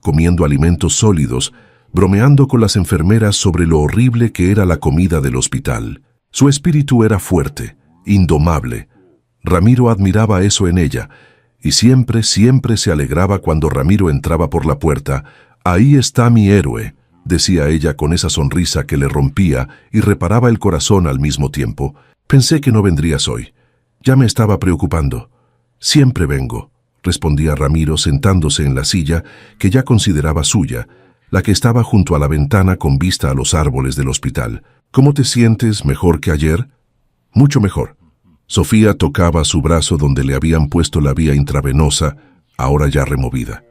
comiendo alimentos sólidos, bromeando con las enfermeras sobre lo horrible que era la comida del hospital. Su espíritu era fuerte, indomable. Ramiro admiraba eso en ella, y siempre se alegraba cuando Ramiro entraba por la puerta. «Ahí está mi héroe», decía ella con esa sonrisa que le rompía y reparaba el corazón al mismo tiempo. «Pensé que no vendrías hoy. Ya me estaba preocupando». «Siempre vengo», respondía Ramiro sentándose en la silla que ya consideraba suya, la que estaba junto a la ventana con vista a los árboles del hospital. «¿Cómo te sientes? ¿Mejor que ayer?» «Mucho mejor». Sofía tocaba su brazo donde le habían puesto la vía intravenosa, ahora ya removida.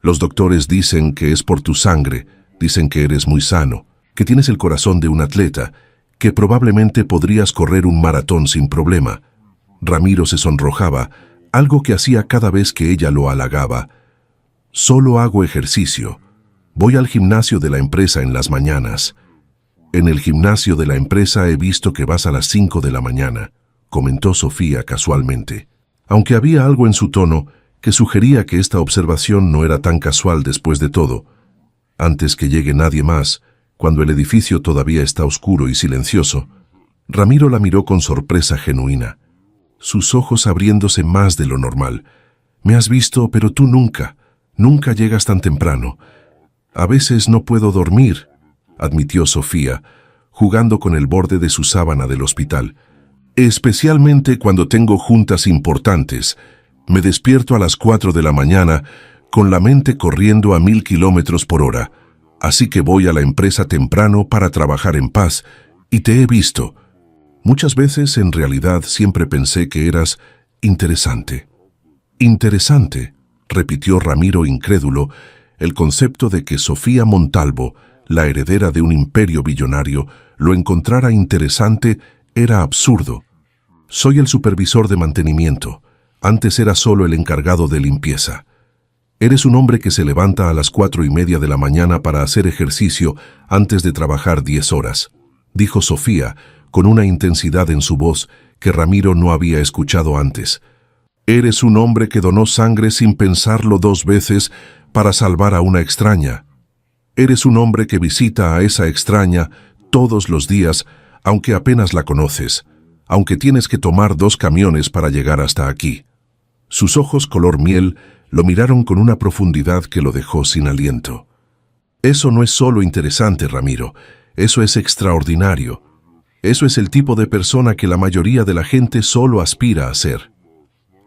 «Los doctores dicen que es por tu sangre, dicen que eres muy sano, que tienes el corazón de un atleta, que probablemente podrías correr un maratón sin problema». Ramiro se sonrojaba, algo que hacía cada vez que ella lo halagaba. «Solo hago ejercicio. Voy al gimnasio de la empresa en las mañanas». «En el gimnasio de la empresa he visto que vas a las 5 de la mañana», comentó Sofía casualmente. Aunque había algo en su tono que sugería que esta observación no era tan casual después de todo. Antes que llegue nadie más, cuando el edificio todavía está oscuro y silencioso, Ramiro la miró con sorpresa genuina, sus ojos abriéndose más de lo normal. «Me has visto, pero tú nunca llegas tan temprano. A veces no puedo dormir», admitió Sofía, jugando con el borde de su sábana del hospital. «Especialmente cuando tengo juntas importantes. Me despierto a las 4 de la mañana con la mente corriendo a 1000 kilómetros por hora. Así que voy a la empresa temprano para trabajar en paz y te he visto. Muchas veces en realidad siempre pensé que eras interesante». «Interesante», repitió Ramiro incrédulo, el concepto de que Sofía Montalvo, la heredera de un imperio billonario, lo encontrara interesante era absurdo. «Soy el supervisor de mantenimiento. Antes era solo el encargado de limpieza». «Eres un hombre que se levanta a las 4:30 de la mañana para hacer ejercicio antes de trabajar 10 horas», dijo Sofía, con una intensidad en su voz que Ramiro no había escuchado antes. «Eres un hombre que donó sangre sin pensarlo 2 veces para salvar a una extraña. Eres un hombre que visita a esa extraña todos los días, aunque apenas la conoces. aunque tienes que tomar 2 camiones para llegar hasta aquí». Sus ojos color miel lo miraron con una profundidad que lo dejó sin aliento. «Eso no es solo interesante, Ramiro, eso es extraordinario. Eso es el tipo de persona que la mayoría de la gente solo aspira a ser».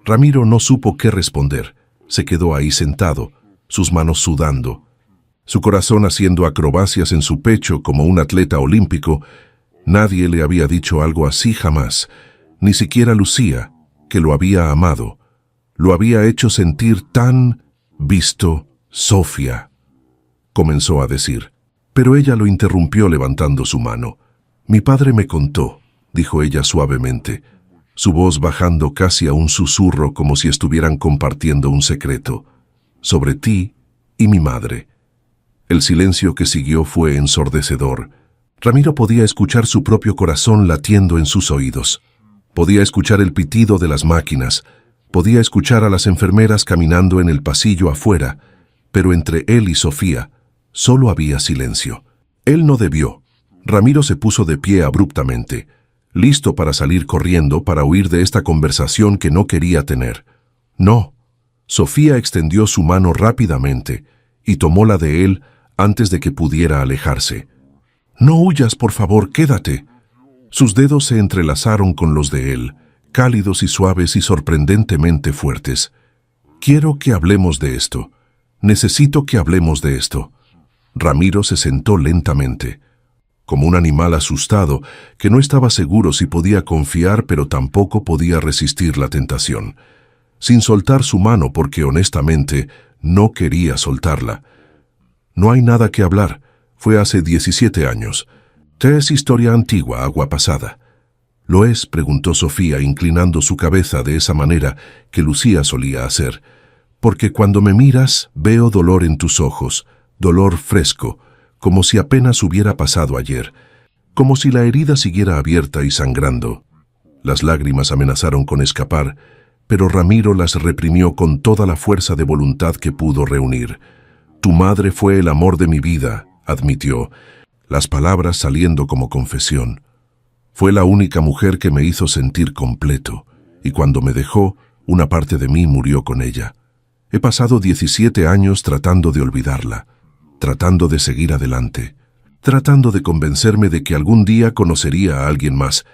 Ramiro no supo qué responder. Se quedó ahí sentado, sus manos sudando, su corazón haciendo acrobacias en su pecho como un atleta olímpico. Nadie le había dicho algo así jamás, ni siquiera Lucía, que lo había amado. Lo había hecho sentir tan visto. «Sofía», comenzó a decir, pero ella lo interrumpió levantando su mano. «Mi padre me contó», dijo ella suavemente, su voz bajando casi a un susurro como si estuvieran compartiendo un secreto, «sobre ti y mi madre». El silencio que siguió fue ensordecedor. Ramiro podía escuchar su propio corazón latiendo en sus oídos. Podía escuchar el pitido de las máquinas, podía escuchar a las enfermeras caminando en el pasillo afuera, pero entre él y Sofía solo había silencio. Él no debió. Ramiro se puso de pie abruptamente, listo para salir corriendo para huir de esta conversación que no quería tener. «No». Sofía extendió su mano rápidamente y tomó la de él antes de que pudiera alejarse. «No huyas, por favor, quédate». Sus dedos se entrelazaron con los de él, cálidos y suaves y sorprendentemente fuertes. «Quiero que hablemos de esto. Necesito que hablemos de esto». Ramiro se sentó lentamente, como un animal asustado que no estaba seguro si podía confiar pero tampoco podía resistir la tentación, sin soltar su mano porque honestamente no quería soltarla. «No hay nada que hablar. Fue hace 17 años. Es historia antigua, agua pasada». «¿Lo es?», preguntó Sofía, inclinando su cabeza de esa manera que Lucía solía hacer. «Porque cuando me miras veo dolor en tus ojos, dolor fresco, como si apenas hubiera pasado ayer, como si la herida siguiera abierta y sangrando». Las lágrimas amenazaron con escapar, pero Ramiro las reprimió con toda la fuerza de voluntad que pudo reunir. «Tu madre fue el amor de mi vida», admitió, las palabras saliendo como confesión. «Fue la única mujer que me hizo sentir completo, y cuando me dejó, una parte de mí murió con ella. He pasado 17 años tratando de olvidarla, tratando de seguir adelante, tratando de convencerme de que algún día conocería a alguien más.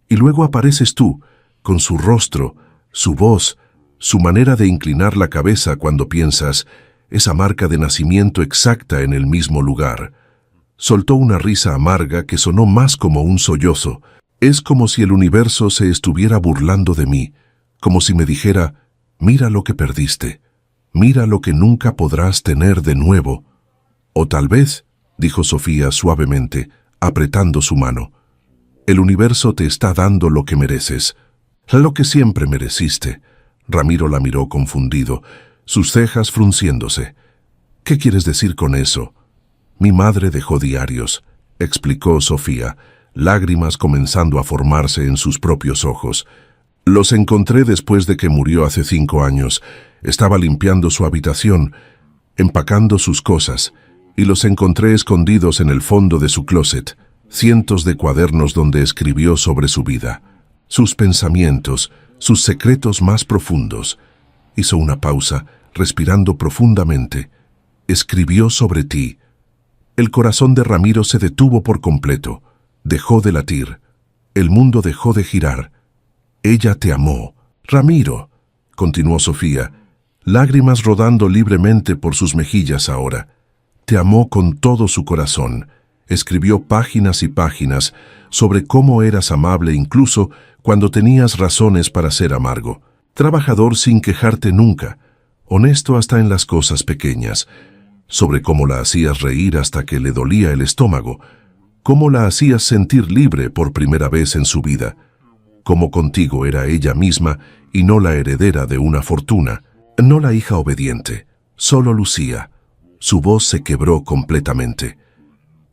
Y luego apareces tú, con su rostro, su voz, su manera de inclinar la cabeza cuando piensas, esa marca de nacimiento exacta en el mismo lugar». Soltó una risa amarga que sonó más como un sollozo. «Es como si el universo se estuviera burlando de mí, como si me dijera, mira lo que perdiste, mira lo que nunca podrás tener de nuevo». «O tal vez», dijo Sofía suavemente, apretando su mano, «el universo te está dando lo que mereces, lo que siempre mereciste». Ramiro la miró confundido, sus cejas frunciéndose. «¿Qué quieres decir con eso?» «Mi madre dejó diarios», explicó Sofía, lágrimas comenzando a formarse en sus propios ojos. «Los encontré después de que murió hace 5 años. Estaba limpiando su habitación, empacando sus cosas, y los encontré escondidos en el fondo de su closet, cientos de cuadernos donde escribió sobre su vida, sus pensamientos, sus secretos más profundos». Hizo una pausa, respirando profundamente. «Escribió sobre ti». El corazón de Ramiro se detuvo por completo. Dejó de latir. El mundo dejó de girar. «Ella te amó». «Ramiro», continuó Sofía, lágrimas rodando libremente por sus mejillas ahora. «Te amó con todo su corazón. Escribió páginas y páginas sobre cómo eras amable incluso cuando tenías razones para ser amargo. Trabajador sin quejarte nunca. Honesto hasta en las cosas pequeñas. Sobre cómo la hacías reír hasta que le dolía el estómago, cómo la hacías sentir libre por primera vez en su vida, cómo contigo era ella misma y no la heredera de una fortuna, no la hija obediente, solo Lucía». Su voz se quebró completamente.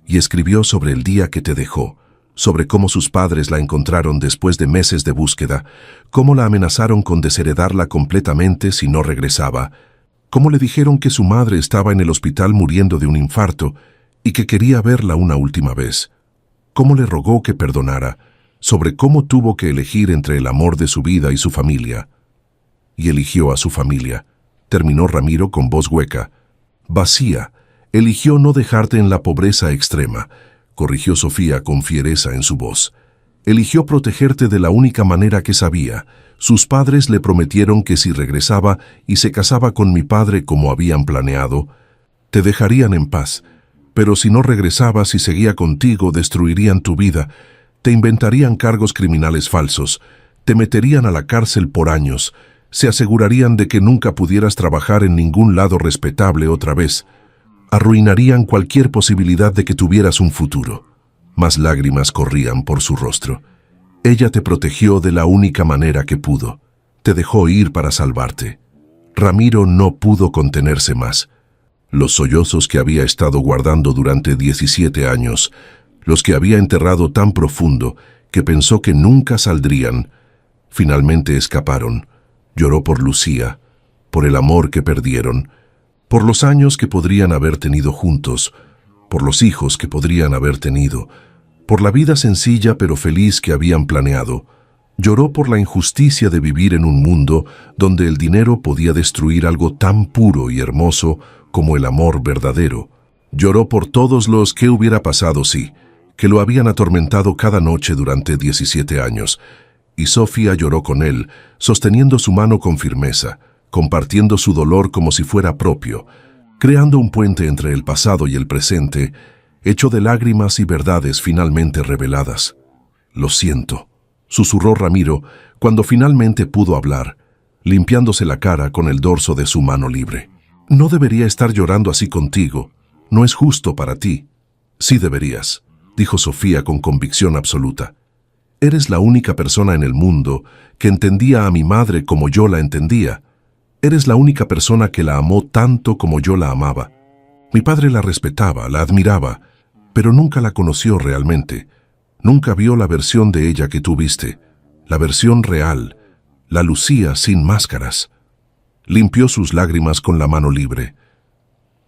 «Y escribió sobre el día que te dejó, sobre cómo sus padres la encontraron después de meses de búsqueda, cómo la amenazaron con desheredarla completamente si no regresaba, cómo le dijeron que su madre estaba en el hospital muriendo de un infarto y que quería verla una última vez, cómo le rogó que perdonara, sobre cómo tuvo que elegir entre el amor de su vida y su familia. Y eligió a su familia, terminó Ramiro con voz hueca. Vacía, eligió no dejarte en la pobreza extrema, corrigió Sofía con fiereza en su voz. Eligió protegerte de la única manera que sabía. Sus padres le prometieron que si regresaba y se casaba con mi padre como habían planeado, te dejarían en paz. Pero si no regresabas y seguía contigo, destruirían tu vida, te inventarían cargos criminales falsos, te meterían a la cárcel por años, se asegurarían de que nunca pudieras trabajar en ningún lado respetable otra vez, arruinarían cualquier posibilidad de que tuvieras un futuro. Más lágrimas corrían por su rostro. Ella te protegió de la única manera que pudo. Te dejó ir para salvarte. Ramiro no pudo contenerse más. Los sollozos que había estado guardando durante 17 años, los que había enterrado tan profundo que pensó que nunca saldrían, finalmente escaparon. Lloró por Lucía, por el amor que perdieron, por los años que podrían haber tenido juntos, por los hijos que podrían haber tenido, por la vida sencilla pero feliz que habían planeado. Lloró por la injusticia de vivir en un mundo donde el dinero podía destruir algo tan puro y hermoso como el amor verdadero. Lloró por todos los que hubiera pasado que lo habían atormentado cada noche durante 17 años. Y Sofía lloró con él, sosteniendo su mano con firmeza, compartiendo su dolor como si fuera propio, creando un puente entre el pasado y el presente, hecho de lágrimas y verdades finalmente reveladas. «Lo siento», susurró Ramiro cuando finalmente pudo hablar, limpiándose la cara con el dorso de su mano libre. «No debería estar llorando así contigo. No es justo para ti». «Sí deberías», dijo Sofía con convicción absoluta. «Eres la única persona en el mundo que entendía a mi madre como yo la entendía. Eres la única persona que la amó tanto como yo la amaba. Mi padre la respetaba, la admiraba, pero nunca la conoció realmente. Nunca vio la versión de ella que tú viste, la versión real, la Lucía sin máscaras». Limpió sus lágrimas con la mano libre.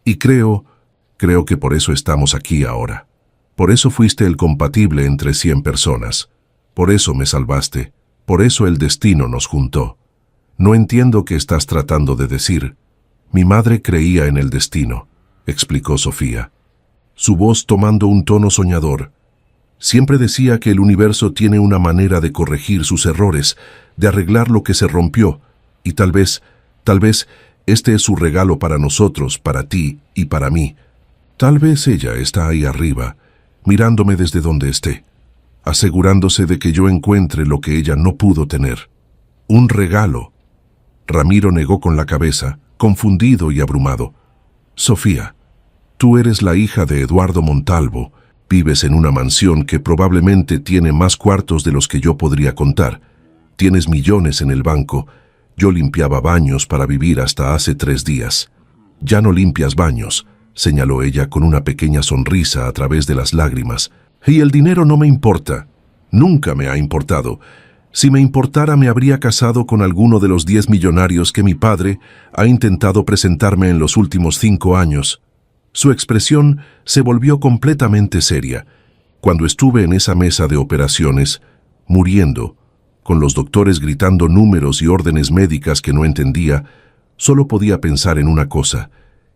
«Y creo que por eso estamos aquí ahora. Por eso fuiste el compatible entre 100 personas. Por eso me salvaste. Por eso el destino nos juntó. No entiendo qué estás tratando de decir». «Mi madre creía en el destino», explicó Sofía, su voz tomando un tono soñador. «Siempre decía que el universo tiene una manera de corregir sus errores, de arreglar lo que se rompió, y tal vez, este es su regalo para nosotros, para ti y para mí. Tal vez ella está ahí arriba, mirándome desde donde esté, asegurándose de que yo encuentre lo que ella no pudo tener. Un regalo». Ramiro negó con la cabeza, confundido y abrumado. «Sofía, tú eres la hija de Eduardo Montalvo, vives en una mansión que probablemente tiene más cuartos de los que yo podría contar. Tienes millones en el banco. Yo limpiaba baños para vivir hasta hace 3 días. Ya no limpias baños», señaló ella con una pequeña sonrisa a través de las lágrimas. «Y el dinero no me importa. Nunca me ha importado. Si me importara, me habría casado con alguno de los 10 millonarios que mi padre ha intentado presentarme en los últimos 5 años». Su expresión se volvió completamente seria. «Cuando estuve en esa mesa de operaciones, muriendo, con los doctores gritando números y órdenes médicas que no entendía, solo podía pensar en una cosa,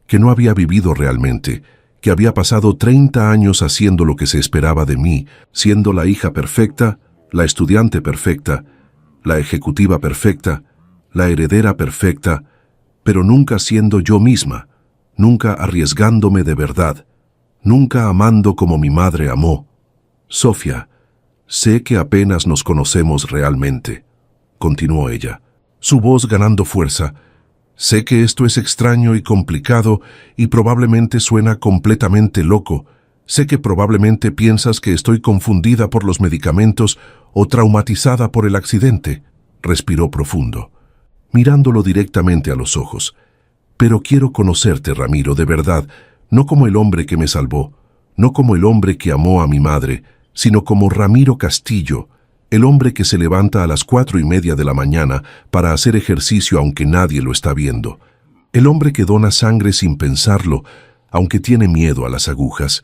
que no había vivido realmente, que había pasado 30 años haciendo lo que se esperaba de mí, siendo la hija perfecta, la estudiante perfecta, la ejecutiva perfecta, la heredera perfecta, pero nunca siendo yo misma, nunca arriesgándome de verdad, nunca amando como mi madre amó. Sofía, sé que apenas nos conocemos realmente», continuó ella, su voz ganando fuerza. «Sé que esto es extraño y complicado y probablemente suena completamente loco. Sé que probablemente piensas que estoy confundida por los medicamentos o traumatizada por el accidente». Respiró profundo, mirándolo directamente a los ojos. «Pero quiero conocerte, Ramiro, de verdad, no como el hombre que me salvó, no como el hombre que amó a mi madre, sino como Ramiro Castillo, el hombre que se levanta a las 4:30 de la mañana para hacer ejercicio aunque nadie lo está viendo, el hombre que dona sangre sin pensarlo, aunque tiene miedo a las agujas,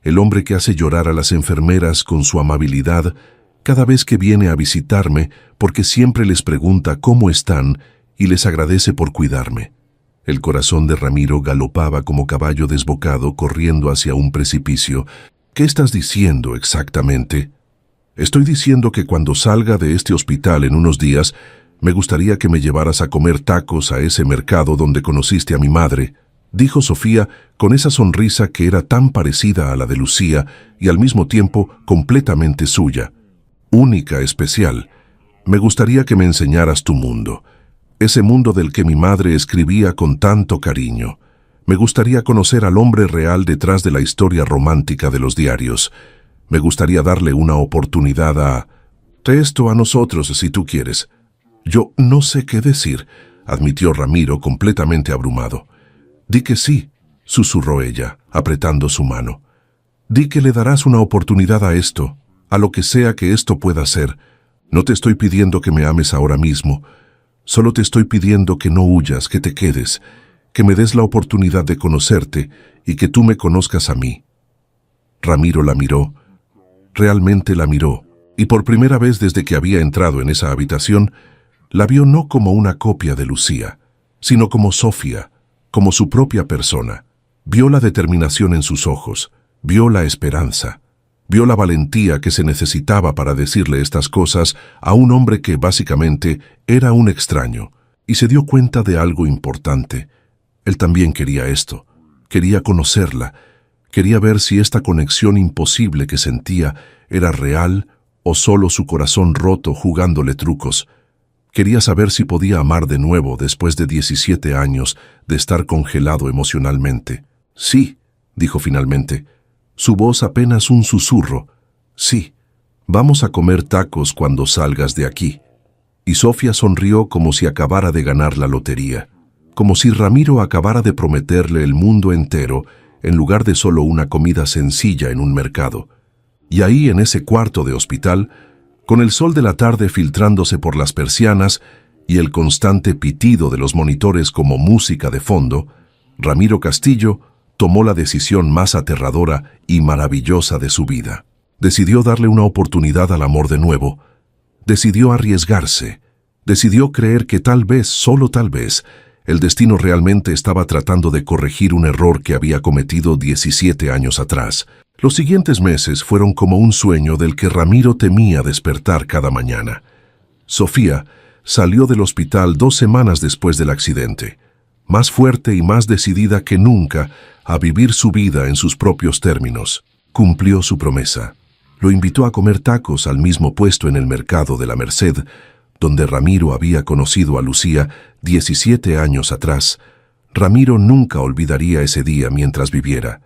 el hombre que hace llorar a las enfermeras con su amabilidad cada vez que viene a visitarme porque siempre les pregunta cómo están y les agradece por cuidarme. El corazón de Ramiro galopaba como caballo desbocado corriendo hacia un precipicio. ¿Qué estás diciendo exactamente? Estoy diciendo que cuando salga de este hospital en unos días, me gustaría que me llevaras a comer tacos a ese mercado donde conociste a mi madre, dijo Sofía con esa sonrisa que era tan parecida a la de Lucía y al mismo tiempo completamente suya. Única, especial. Me gustaría que me enseñaras tu mundo. Ese mundo del que mi madre escribía con tanto cariño. Me gustaría conocer al hombre real detrás de la historia romántica de los diarios. Me gustaría darle una oportunidad a... esto a nosotros, si tú quieres. Yo no sé qué decir, admitió Ramiro completamente abrumado. Di que sí, susurró ella, apretando su mano. Di que le darás una oportunidad a esto, a lo que sea que esto pueda ser. No te estoy pidiendo que me ames ahora mismo. Solo te estoy pidiendo que no huyas, que te quedes, que me des la oportunidad de conocerte y que tú me conozcas a mí. Ramiro la miró. Realmente la miró, y por primera vez desde que había entrado en esa habitación, la vio no como una copia de Lucía, sino como Sofía, como su propia persona. Vio la determinación en sus ojos, vio la esperanza, vio la valentía que se necesitaba para decirle estas cosas a un hombre que básicamente era un extraño, y se dio cuenta de algo importante. Él también quería esto, quería conocerla, quería ver si esta conexión imposible que sentía era real o solo su corazón roto jugándole trucos. Quería saber si podía amar de nuevo después de 17 años de estar congelado emocionalmente. Sí, dijo finalmente, su voz apenas un susurro. Sí, vamos a comer tacos cuando salgas de aquí. Y Sofía sonrió como si acabara de ganar la lotería, como si Ramiro acabara de prometerle el mundo entero en lugar de solo una comida sencilla en un mercado. Y ahí, en ese cuarto de hospital, con el sol de la tarde filtrándose por las persianas y el constante pitido de los monitores como música de fondo, Ramiro Castillo tomó la decisión más aterradora y maravillosa de su vida. Decidió darle una oportunidad al amor de nuevo. Decidió arriesgarse. Decidió creer que tal vez, solo tal vez, el destino realmente estaba tratando de corregir un error que había cometido 17 años atrás. Los siguientes meses fueron como un sueño del que Ramiro temía despertar cada mañana. Sofía salió del hospital 2 semanas después del accidente, más fuerte y más decidida que nunca a vivir su vida en sus propios términos. Cumplió su promesa. Lo invitó a comer tacos al mismo puesto en el mercado de la Merced, donde Ramiro había conocido a Lucía 17 años atrás. Ramiro nunca olvidaría ese día mientras viviera.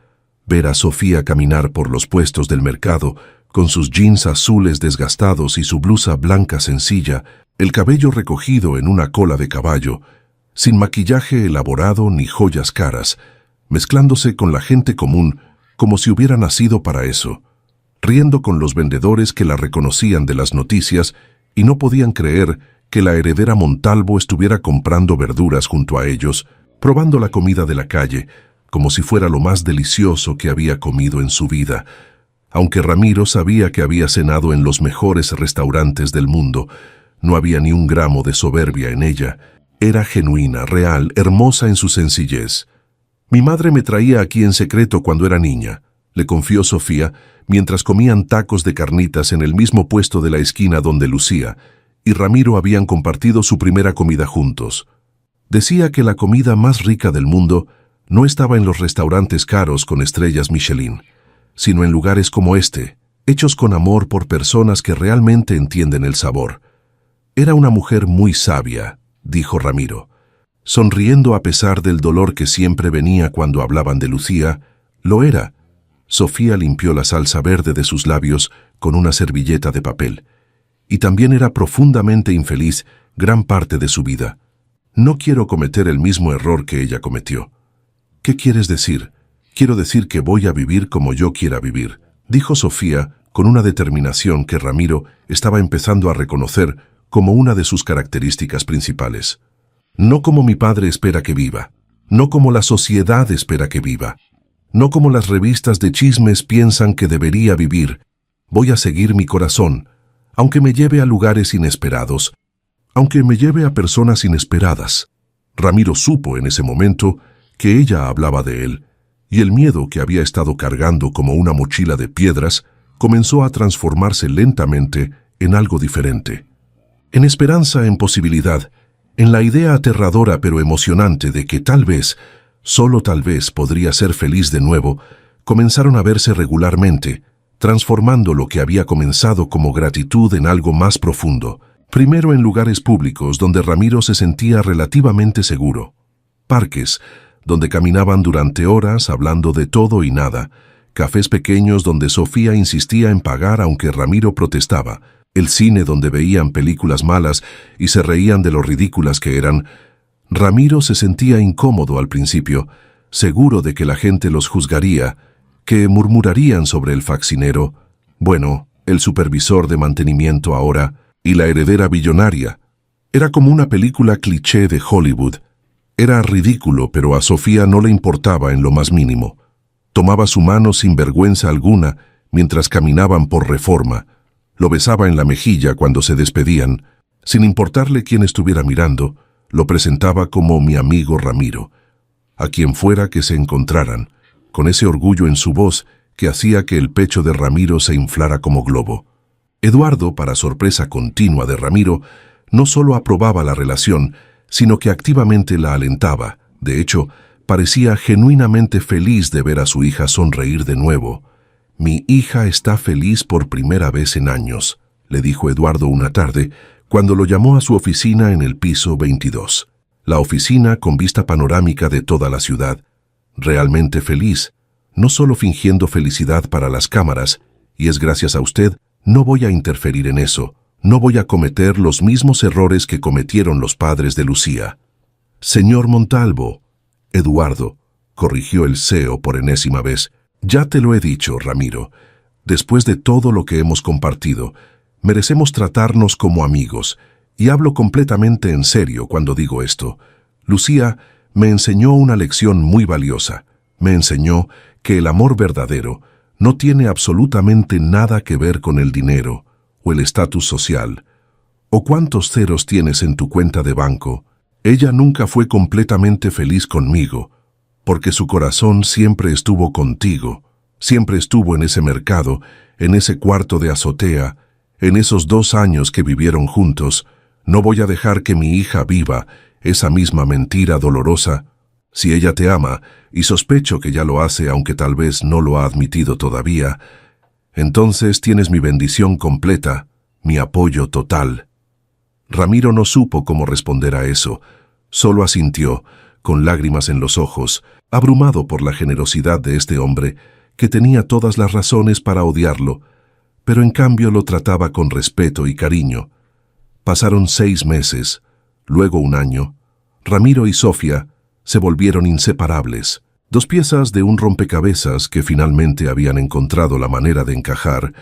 Ver a Sofía caminar por los puestos del mercado, con sus jeans azules desgastados y su blusa blanca sencilla, el cabello recogido en una cola de caballo, sin maquillaje elaborado ni joyas caras, mezclándose con la gente común como si hubiera nacido para eso, riendo con los vendedores que la reconocían de las noticias y no podían creer que la heredera Montalvo estuviera comprando verduras junto a ellos, probando la comida de la calle, como si fuera lo más delicioso que había comido en su vida. Aunque Ramiro sabía que había cenado en los mejores restaurantes del mundo, no había ni un gramo de soberbia en ella. Era genuina, real, hermosa en su sencillez. Mi madre me traía aquí en secreto cuando era niña, le confió Sofía, mientras comían tacos de carnitas en el mismo puesto de la esquina donde Lucía y Ramiro habían compartido su primera comida juntos. Decía que la comida más rica del mundo no estaba en los restaurantes caros con estrellas Michelin, sino en lugares como este, hechos con amor por personas que realmente entienden el sabor. Era una mujer muy sabia, dijo Ramiro. Sonriendo a pesar del dolor que siempre venía cuando hablaban de Lucía, lo era. Sofía limpió la salsa verde de sus labios con una servilleta de papel. Y también era profundamente infeliz gran parte de su vida. No quiero cometer el mismo error que ella cometió. ¿Qué quieres decir? Quiero decir que voy a vivir como yo quiera vivir, dijo Sofía con una determinación que Ramiro estaba empezando a reconocer como una de sus características principales. No como mi padre espera que viva, no como la sociedad espera que viva, no como las revistas de chismes piensan que debería vivir. Voy a seguir mi corazón, aunque me lleve a lugares inesperados, aunque me lleve a personas inesperadas. Ramiro supo en ese momento que ella hablaba de él, y el miedo que había estado cargando como una mochila de piedras comenzó a transformarse lentamente en algo diferente. En esperanza, en posibilidad, en la idea aterradora pero emocionante de que tal vez, solo tal vez, podría ser feliz de nuevo, comenzaron a verse regularmente, transformando lo que había comenzado como gratitud en algo más profundo. Primero en lugares públicos donde Ramiro se sentía relativamente seguro. Parques, donde caminaban durante horas hablando de todo y nada. Cafés pequeños donde Sofía insistía en pagar aunque Ramiro protestaba. El cine donde veían películas malas y se reían de lo ridículas que eran. Ramiro se sentía incómodo al principio, seguro de que la gente los juzgaría, que murmurarían sobre el faccinero, bueno, el supervisor de mantenimiento ahora, y la heredera billonaria. Era como una película cliché de Hollywood. Era ridículo, pero a Sofía no le importaba en lo más mínimo. Tomaba su mano sin vergüenza alguna mientras caminaban por Reforma. Lo besaba en la mejilla cuando se despedían. Sin importarle quién estuviera mirando, lo presentaba como mi amigo Ramiro. A quien fuera que se encontraran, con ese orgullo en su voz que hacía que el pecho de Ramiro se inflara como globo. Eduardo, para sorpresa continua de Ramiro, no solo aprobaba la relación, sino que activamente la alentaba. De hecho, parecía genuinamente feliz de ver a su hija sonreír de nuevo. «Mi hija está feliz por primera vez en años», le dijo Eduardo una tarde, cuando lo llamó a su oficina en el piso 22. La oficina con vista panorámica de toda la ciudad. Realmente feliz, no solo fingiendo felicidad para las cámaras, y es gracias a usted. No voy a interferir en eso. No voy a cometer los mismos errores que cometieron los padres de Lucía. Señor Montalvo, Eduardo, corrigió el CEO por enésima vez. Ya te lo he dicho, Ramiro. Después de todo lo que hemos compartido, merecemos tratarnos como amigos. Y hablo completamente en serio cuando digo esto. Lucía me enseñó una lección muy valiosa. Me enseñó que el amor verdadero no tiene absolutamente nada que ver con el dinero, o el estatus social, o cuántos ceros tienes en tu cuenta de banco. Ella nunca fue completamente feliz conmigo, porque su corazón siempre estuvo contigo, siempre estuvo en ese mercado, en ese cuarto de azotea, en esos 2 años que vivieron juntos. No voy a dejar que mi hija viva esa misma mentira dolorosa. Si ella te ama, y sospecho que ya lo hace aunque tal vez no lo ha admitido todavía, entonces tienes mi bendición completa, mi apoyo total. Ramiro no supo cómo responder a eso, solo asintió, con lágrimas en los ojos, abrumado por la generosidad de este hombre, que tenía todas las razones para odiarlo, pero en cambio lo trataba con respeto y cariño. Pasaron 6 meses, luego 1 año. Ramiro y Sofía se volvieron inseparables, 2 piezas de un rompecabezas que finalmente habían encontrado la manera de encajar.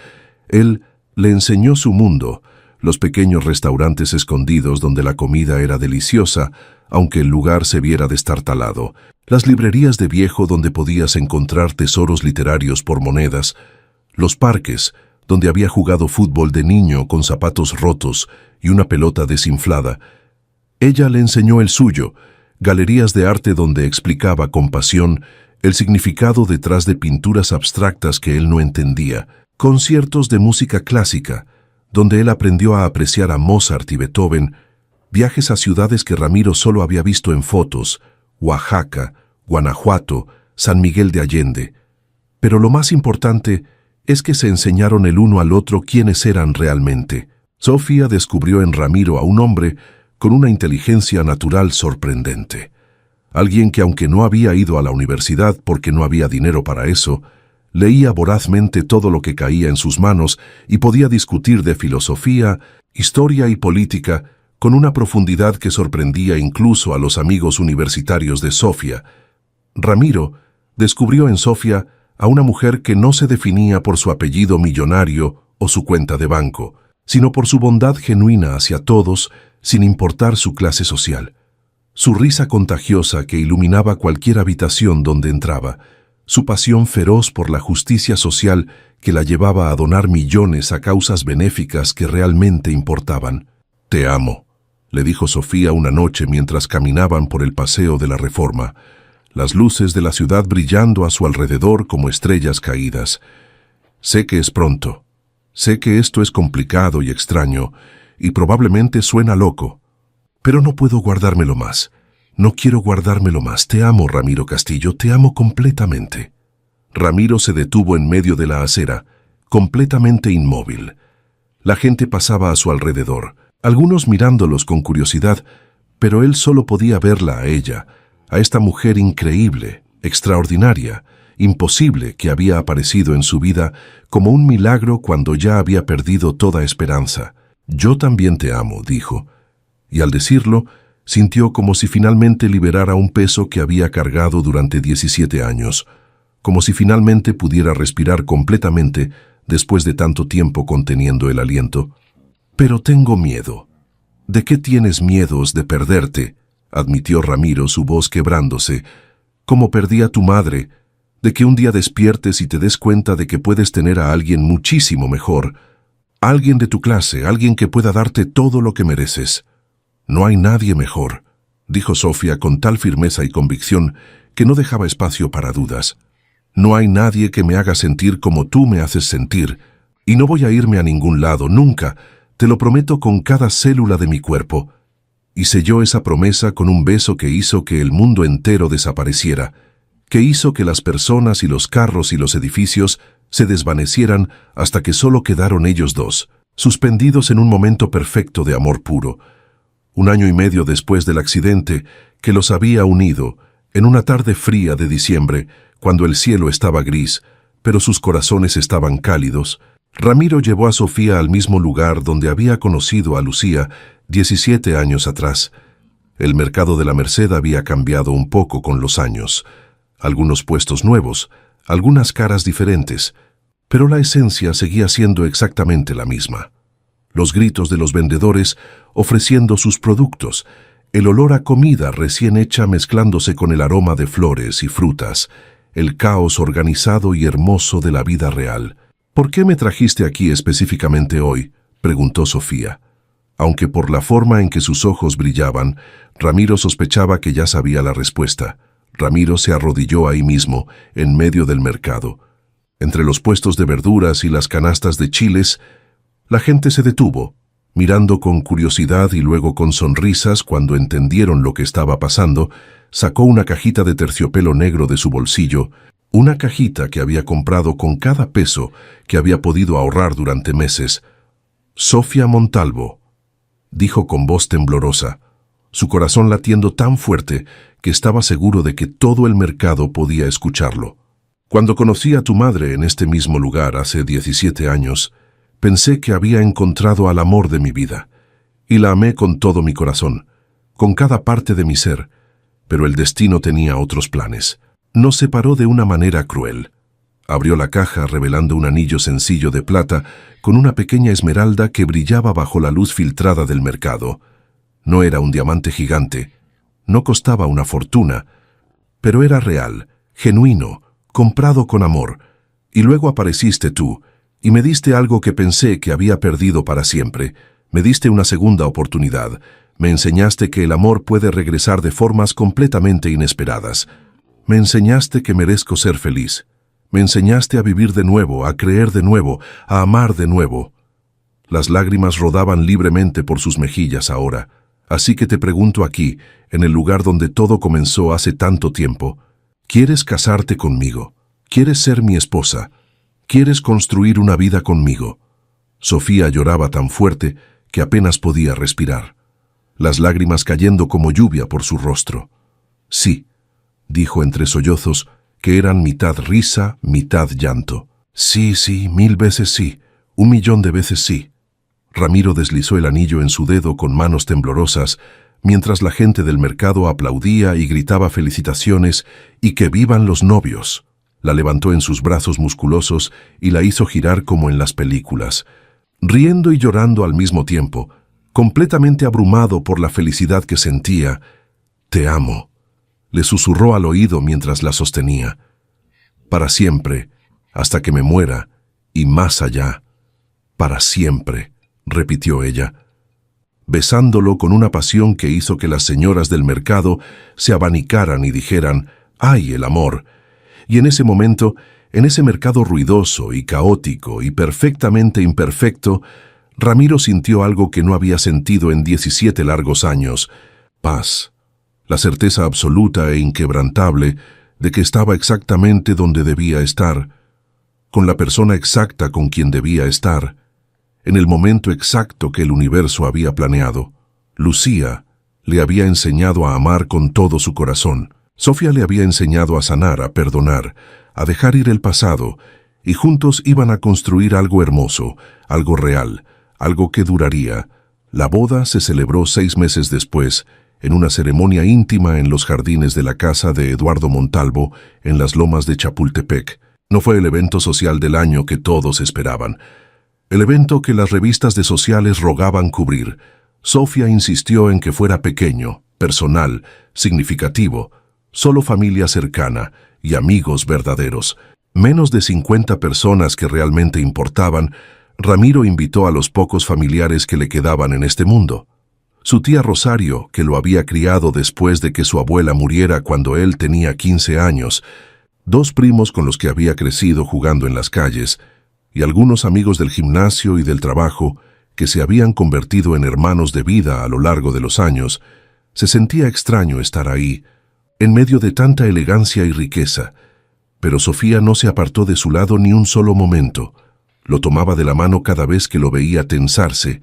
Él le enseñó su mundo, los pequeños restaurantes escondidos donde la comida era deliciosa, aunque el lugar se viera destartalado, las librerías de viejo donde podías encontrar tesoros literarios por monedas, los parques donde había jugado fútbol de niño con zapatos rotos y una pelota desinflada. Ella le enseñó el suyo, galerías de arte donde explicaba con pasión el significado detrás de pinturas abstractas que él no entendía, conciertos de música clásica, donde él aprendió a apreciar a Mozart y Beethoven, viajes a ciudades que Ramiro solo había visto en fotos, Oaxaca, Guanajuato, San Miguel de Allende. Pero lo más importante es que se enseñaron el uno al otro quiénes eran realmente. Sofía descubrió en Ramiro a un hombre con una inteligencia natural sorprendente. Alguien que, aunque no había ido a la universidad porque no había dinero para eso, leía vorazmente todo lo que caía en sus manos y podía discutir de filosofía, historia y política con una profundidad que sorprendía incluso a los amigos universitarios de Sofía. Ramiro descubrió en Sofía a una mujer que no se definía por su apellido millonario o su cuenta de banco, sino por su bondad genuina hacia todos, sin importar su clase social. Su risa contagiosa que iluminaba cualquier habitación donde entraba, su pasión feroz por la justicia social que la llevaba a donar millones a causas benéficas que realmente importaban. «Te amo», le dijo Sofía una noche mientras caminaban por el Paseo de la Reforma, las luces de la ciudad brillando a su alrededor como estrellas caídas. «Sé que es pronto. Sé que esto es complicado y extraño, y probablemente suena loco, pero no puedo guardármelo más. No quiero guardármelo más. Te amo, Ramiro Castillo, te amo completamente». Ramiro se detuvo en medio de la acera, completamente inmóvil. La gente pasaba a su alrededor, algunos mirándolos con curiosidad, pero él solo podía verla a ella, a esta mujer increíble, extraordinaria, imposible que había aparecido en su vida como un milagro cuando ya había perdido toda esperanza. «Yo también te amo», dijo, y al decirlo, sintió como si finalmente liberara un peso que había cargado durante 17 años, como si finalmente pudiera respirar completamente después de tanto tiempo conteniendo el aliento. «Pero tengo miedo». «¿De qué tienes miedos? De perderte», admitió Ramiro, su voz quebrándose. «Como perdí a tu madre, de que un día despiertes y te des cuenta de que puedes tener a alguien muchísimo mejor, alguien de tu clase, alguien que pueda darte todo lo que mereces». «No hay nadie mejor», dijo Sofía con tal firmeza y convicción que no dejaba espacio para dudas. «No hay nadie que me haga sentir como tú me haces sentir, y no voy a irme a ningún lado, nunca, te lo prometo con cada célula de mi cuerpo». Y selló esa promesa con un beso que hizo que el mundo entero desapareciera, que hizo que las personas y los carros y los edificios se desvanecieran hasta que solo quedaron ellos dos, suspendidos en un momento perfecto de amor puro. 1 año y medio después del accidente que los había unido, en una tarde fría de diciembre, cuando el cielo estaba gris, pero sus corazones estaban cálidos, Ramiro llevó a Sofía al mismo lugar donde había conocido a Lucía 17 años atrás. El mercado de la Merced había cambiado un poco con los años. Algunos puestos nuevos, algunas caras diferentes, pero la esencia seguía siendo exactamente la misma. Los gritos de los vendedores ofreciendo sus productos, el olor a comida recién hecha mezclándose con el aroma de flores y frutas, el caos organizado y hermoso de la vida real. «¿Por qué me trajiste aquí específicamente hoy?», preguntó Sofía. Aunque por la forma en que sus ojos brillaban, Ramiro sospechaba que ya sabía la respuesta. Ramiro se arrodilló ahí mismo, en medio del mercado. Entre los puestos de verduras y las canastas de chiles, la gente se detuvo, mirando con curiosidad y luego con sonrisas. Cuando entendieron lo que estaba pasando, sacó una cajita de terciopelo negro de su bolsillo, una cajita que había comprado con cada peso que había podido ahorrar durante meses. «Sofía Montalvo», dijo con voz temblorosa, su corazón latiendo tan fuerte que estaba seguro de que todo el mercado podía escucharlo. «Cuando conocí a tu madre en este mismo lugar hace 17 años, pensé que había encontrado al amor de mi vida, y la amé con todo mi corazón, con cada parte de mi ser, pero el destino tenía otros planes. Nos separó de una manera cruel». Abrió la caja revelando un anillo sencillo de plata con una pequeña esmeralda que brillaba bajo la luz filtrada del mercado. No era un diamante gigante, no costaba una fortuna, pero era real, genuino, comprado con amor. Y luego apareciste tú, y me diste algo que pensé que había perdido para siempre. Me diste una segunda oportunidad. Me enseñaste que el amor puede regresar de formas completamente inesperadas. Me enseñaste que merezco ser feliz. Me enseñaste a vivir de nuevo, a creer de nuevo, a amar de nuevo. Las lágrimas rodaban libremente por sus mejillas ahora. Así que te pregunto aquí, en el lugar donde todo comenzó hace tanto tiempo, ¿quieres casarte conmigo? ¿Quieres ser mi esposa? ¿Quieres construir una vida conmigo? Sofía lloraba tan fuerte que apenas podía respirar, las lágrimas cayendo como lluvia por su rostro. «Sí», dijo entre sollozos, que eran mitad risa, mitad llanto. «Sí, sí, 1000 veces sí, 1.000.000 de veces sí». Ramiro deslizó el anillo en su dedo con manos temblorosas, mientras la gente del mercado aplaudía y gritaba felicitaciones y que vivan los novios. La levantó en sus brazos musculosos y la hizo girar como en las películas, riendo y llorando al mismo tiempo, completamente abrumado por la felicidad que sentía. «Te amo», le susurró al oído mientras la sostenía. Para siempre, hasta que me muera, y más allá. Para siempre, repitió ella, besándolo con una pasión que hizo que las señoras del mercado se abanicaran y dijeran, ¡ay, el amor! Y en ese momento, en ese mercado ruidoso y caótico y perfectamente imperfecto, Ramiro sintió algo que no había sentido en 17 largos años: paz, la certeza absoluta e inquebrantable de que estaba exactamente donde debía estar, con la persona exacta con quien debía estar, en el momento exacto que el universo había planeado. Lucía le había enseñado a amar con todo su corazón. Sofía le había enseñado a sanar, a perdonar, a dejar ir el pasado, y juntos iban a construir algo hermoso, algo real, algo que duraría. La boda se celebró 6 meses después, en una ceremonia íntima en los jardines de la casa de Eduardo Montalvo, en las lomas de Chapultepec. No fue el evento social del año que todos esperaban, el evento que las revistas de sociales rogaban cubrir. Sofía insistió en que fuera pequeño, personal, significativo, solo familia cercana y amigos verdaderos. Menos de 50 personas que realmente importaban. Ramiro invitó a los pocos familiares que le quedaban en este mundo. Su tía Rosario, que lo había criado después de que su abuela muriera cuando él tenía 15 años, 2 primos con los que había crecido jugando en las calles, y algunos amigos del gimnasio y del trabajo que se habían convertido en hermanos de vida a lo largo de los años. Se sentía extraño estar ahí, en medio de tanta elegancia y riqueza, pero Sofía no se apartó de su lado ni un solo momento. Lo tomaba de la mano cada vez que lo veía tensarse,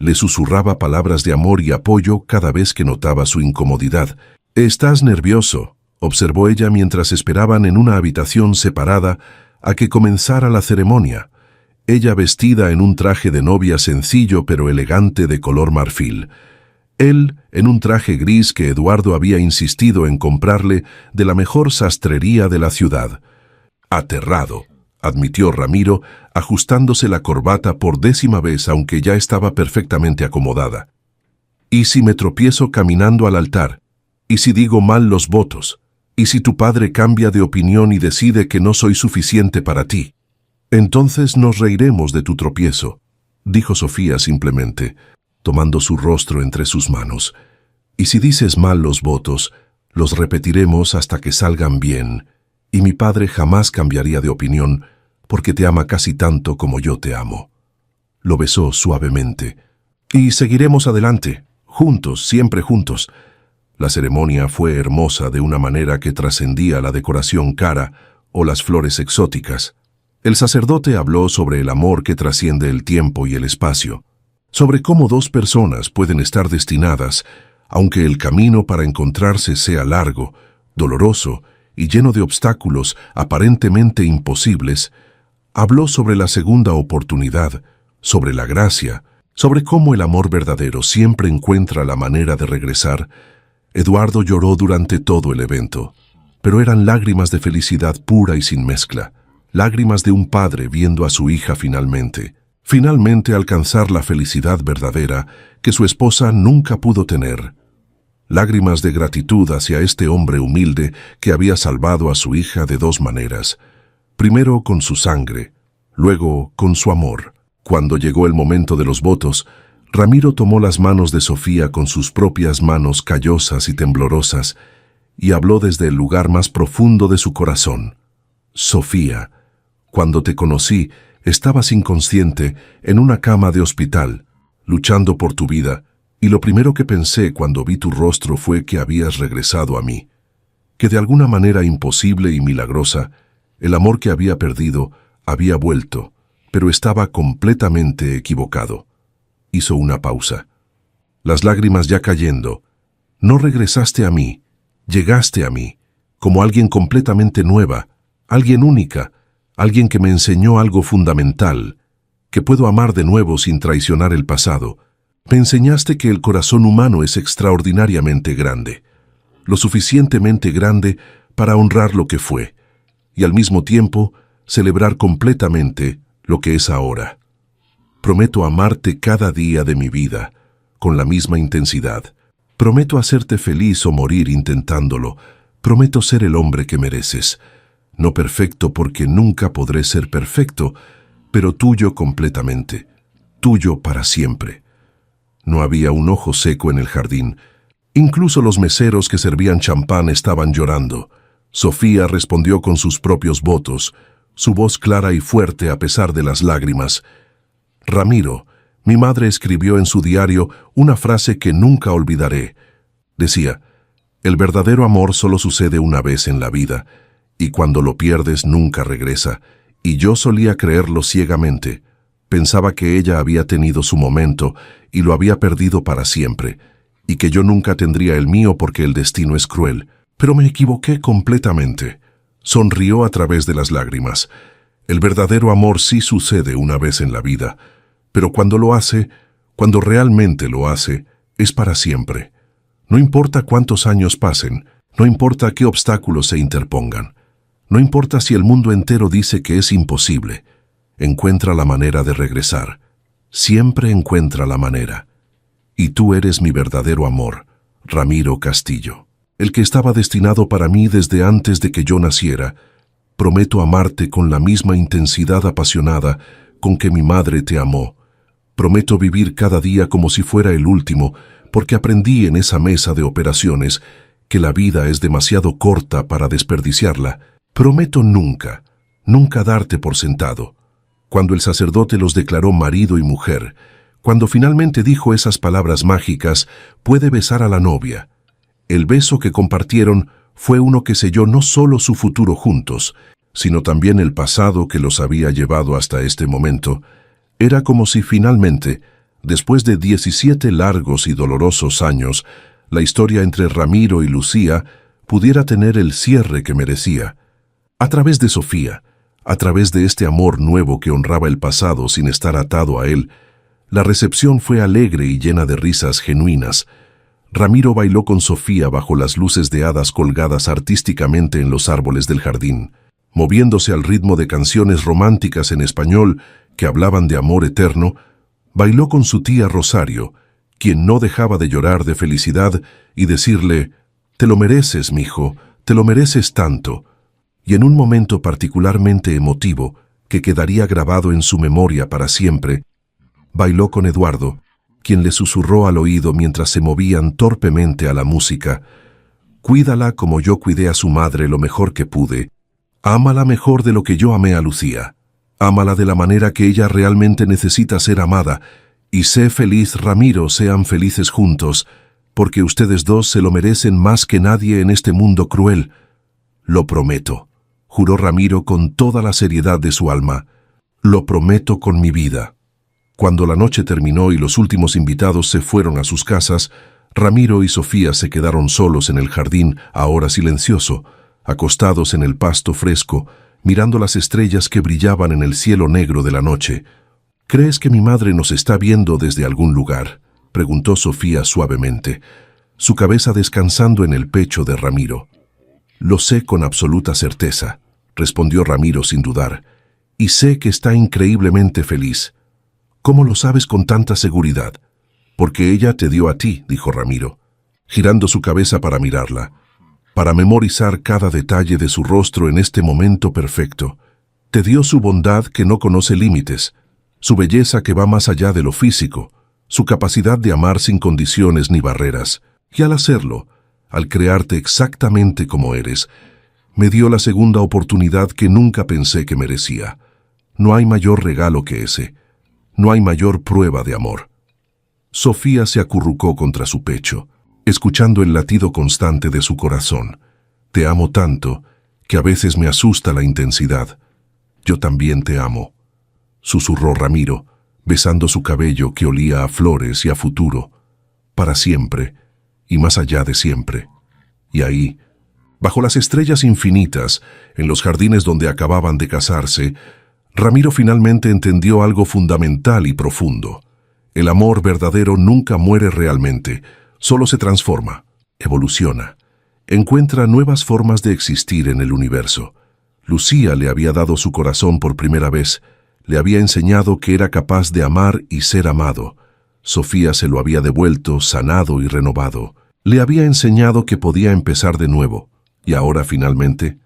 le susurraba palabras de amor y apoyo cada vez que notaba su incomodidad. «Estás nervioso», observó ella mientras esperaban en una habitación separada a que comenzara la ceremonia. Ella vestida en un traje de novia sencillo pero elegante de color marfil. Él en un traje gris que Eduardo había insistido en comprarle de la mejor sastrería de la ciudad. Aterrado, admitió Ramiro, ajustándose la corbata por 10ª vez, aunque ya estaba perfectamente acomodada. ¿Y si me tropiezo caminando al altar? ¿Y si digo mal los votos? ¿Y si tu padre cambia de opinión y decide que no soy suficiente para ti? Entonces nos reiremos de tu tropiezo, dijo Sofía simplemente, tomando su rostro entre sus manos. Y si dices mal los votos, los repetiremos hasta que salgan bien, y mi padre jamás cambiaría de opinión, porque te ama casi tanto como yo te amo. Lo besó suavemente. Y seguiremos adelante, juntos, siempre juntos. La ceremonia fue hermosa de una manera que trascendía la decoración cara o las flores exóticas. El sacerdote habló sobre el amor que trasciende el tiempo y el espacio, sobre cómo 2 personas pueden estar destinadas, aunque el camino para encontrarse sea largo, doloroso y lleno de obstáculos aparentemente imposibles. Habló sobre la segunda oportunidad, sobre la gracia, sobre cómo el amor verdadero siempre encuentra la manera de regresar. Eduardo lloró durante todo el evento, pero eran lágrimas de felicidad pura y sin mezcla, lágrimas de un padre viendo a su hija finalmente alcanzar la felicidad verdadera que su esposa nunca pudo tener. Lágrimas de gratitud hacia este hombre humilde que había salvado a su hija de 2 maneras, primero con su sangre, luego con su amor. Cuando llegó el momento de los votos, Ramiro tomó las manos de Sofía con sus propias manos callosas y temblorosas y habló desde el lugar más profundo de su corazón. Sofía, cuando te conocí, estabas inconsciente en una cama de hospital, luchando por tu vida, y lo primero que pensé cuando vi tu rostro fue que habías regresado a mí, que de alguna manera imposible y milagrosa, el amor que había perdido había vuelto, pero estaba completamente equivocado. Hizo una pausa. Las lágrimas ya cayendo. No regresaste a mí, llegaste a mí, como alguien completamente nueva, alguien única, alguien que me enseñó algo fundamental, que puedo amar de nuevo sin traicionar el pasado. Me enseñaste que el corazón humano es extraordinariamente grande, lo suficientemente grande para honrar lo que fue, y al mismo tiempo celebrar completamente lo que es ahora. Prometo amarte cada día de mi vida, con la misma intensidad. Prometo hacerte feliz o morir intentándolo. Prometo ser el hombre que mereces. No perfecto porque nunca podré ser perfecto, pero tuyo completamente, tuyo para siempre. No había un ojo seco en el jardín. Incluso los meseros que servían champán estaban llorando. Sofía respondió con sus propios votos, su voz clara y fuerte a pesar de las lágrimas. Ramiro, mi madre escribió en su diario una frase que nunca olvidaré. Decía, el verdadero amor solo sucede una vez en la vida, y cuando lo pierdes nunca regresa, y yo solía creerlo ciegamente. Pensaba que ella había tenido su momento y lo había perdido para siempre, y que yo nunca tendría el mío porque el destino es cruel. Pero me equivoqué completamente. Sonrió a través de las lágrimas. El verdadero amor sí sucede una vez en la vida, pero cuando lo hace, cuando realmente lo hace, es para siempre. No importa cuántos años pasen, no importa qué obstáculos se interpongan, no importa si el mundo entero dice que es imposible, encuentra la manera de regresar. Siempre encuentra la manera. Y tú eres mi verdadero amor, Ramiro Castillo. El que estaba destinado para mí desde antes de que yo naciera. Prometo amarte con la misma intensidad apasionada con que mi madre te amó. Prometo vivir cada día como si fuera el último, porque aprendí en esa mesa de operaciones que la vida es demasiado corta para desperdiciarla. Prometo nunca, nunca darte por sentado. Cuando el sacerdote los declaró marido y mujer, cuando finalmente dijo esas palabras mágicas, puede besar a la novia. El beso que compartieron fue uno que selló no solo su futuro juntos, sino también el pasado que los había llevado hasta este momento. Era como si finalmente, después de 17 largos y dolorosos años, la historia entre Ramiro y Lucía pudiera tener el cierre que merecía. A través de Sofía, a través de este amor nuevo que honraba el pasado sin estar atado a él, la recepción fue alegre y llena de risas genuinas. Ramiro bailó con Sofía bajo las luces de hadas colgadas artísticamente en los árboles del jardín, moviéndose al ritmo de canciones románticas en español que hablaban de amor eterno. Bailó con su tía Rosario, quien no dejaba de llorar de felicidad y decirle, «Te lo mereces, mijo, te lo mereces tanto». Y en un momento particularmente emotivo, que quedaría grabado en su memoria para siempre, bailó con Eduardo, quien le susurró al oído mientras se movían torpemente a la música, «Cuídala como yo cuidé a su madre lo mejor que pude. Ámala mejor de lo que yo amé a Lucía. Ámala de la manera que ella realmente necesita ser amada. Y sé feliz, Ramiro, sean felices juntos, porque ustedes dos se lo merecen más que nadie en este mundo cruel. Lo prometo», juró Ramiro con toda la seriedad de su alma. «Lo prometo con mi vida». Cuando la noche terminó y los últimos invitados se fueron a sus casas, Ramiro y Sofía se quedaron solos en el jardín, ahora silencioso, acostados en el pasto fresco, mirando las estrellas que brillaban en el cielo negro de la noche. «¿Crees que mi madre nos está viendo desde algún lugar?», preguntó Sofía suavemente, su cabeza descansando en el pecho de Ramiro. «Lo sé con absoluta certeza», respondió Ramiro sin dudar, «y sé que está increíblemente feliz». «¿Cómo lo sabes con tanta seguridad?» «Porque ella te dio a ti», dijo Ramiro, girando su cabeza para mirarla, para memorizar cada detalle de su rostro en este momento perfecto. «Te dio su bondad que no conoce límites, su belleza que va más allá de lo físico, su capacidad de amar sin condiciones ni barreras, y al hacerlo, al crearte exactamente como eres, me dio la segunda oportunidad que nunca pensé que merecía. No hay mayor regalo que ese. No hay mayor prueba de amor». Sofía se acurrucó contra su pecho, escuchando el latido constante de su corazón. «Te amo tanto que a veces me asusta la intensidad. Yo también te amo», susurró Ramiro, besando su cabello que olía a flores y a futuro, para siempre y más allá de siempre. Y ahí, bajo las estrellas infinitas, en los jardines donde acababan de casarse, Ramiro finalmente entendió algo fundamental y profundo. El amor verdadero nunca muere realmente, solo se transforma, evoluciona, encuentra nuevas formas de existir en el universo. Lucía le había dado su corazón por primera vez, le había enseñado que era capaz de amar y ser amado. Sofía se lo había devuelto, sanado y renovado. Le había enseñado que podía empezar de nuevo, y ahora finalmente,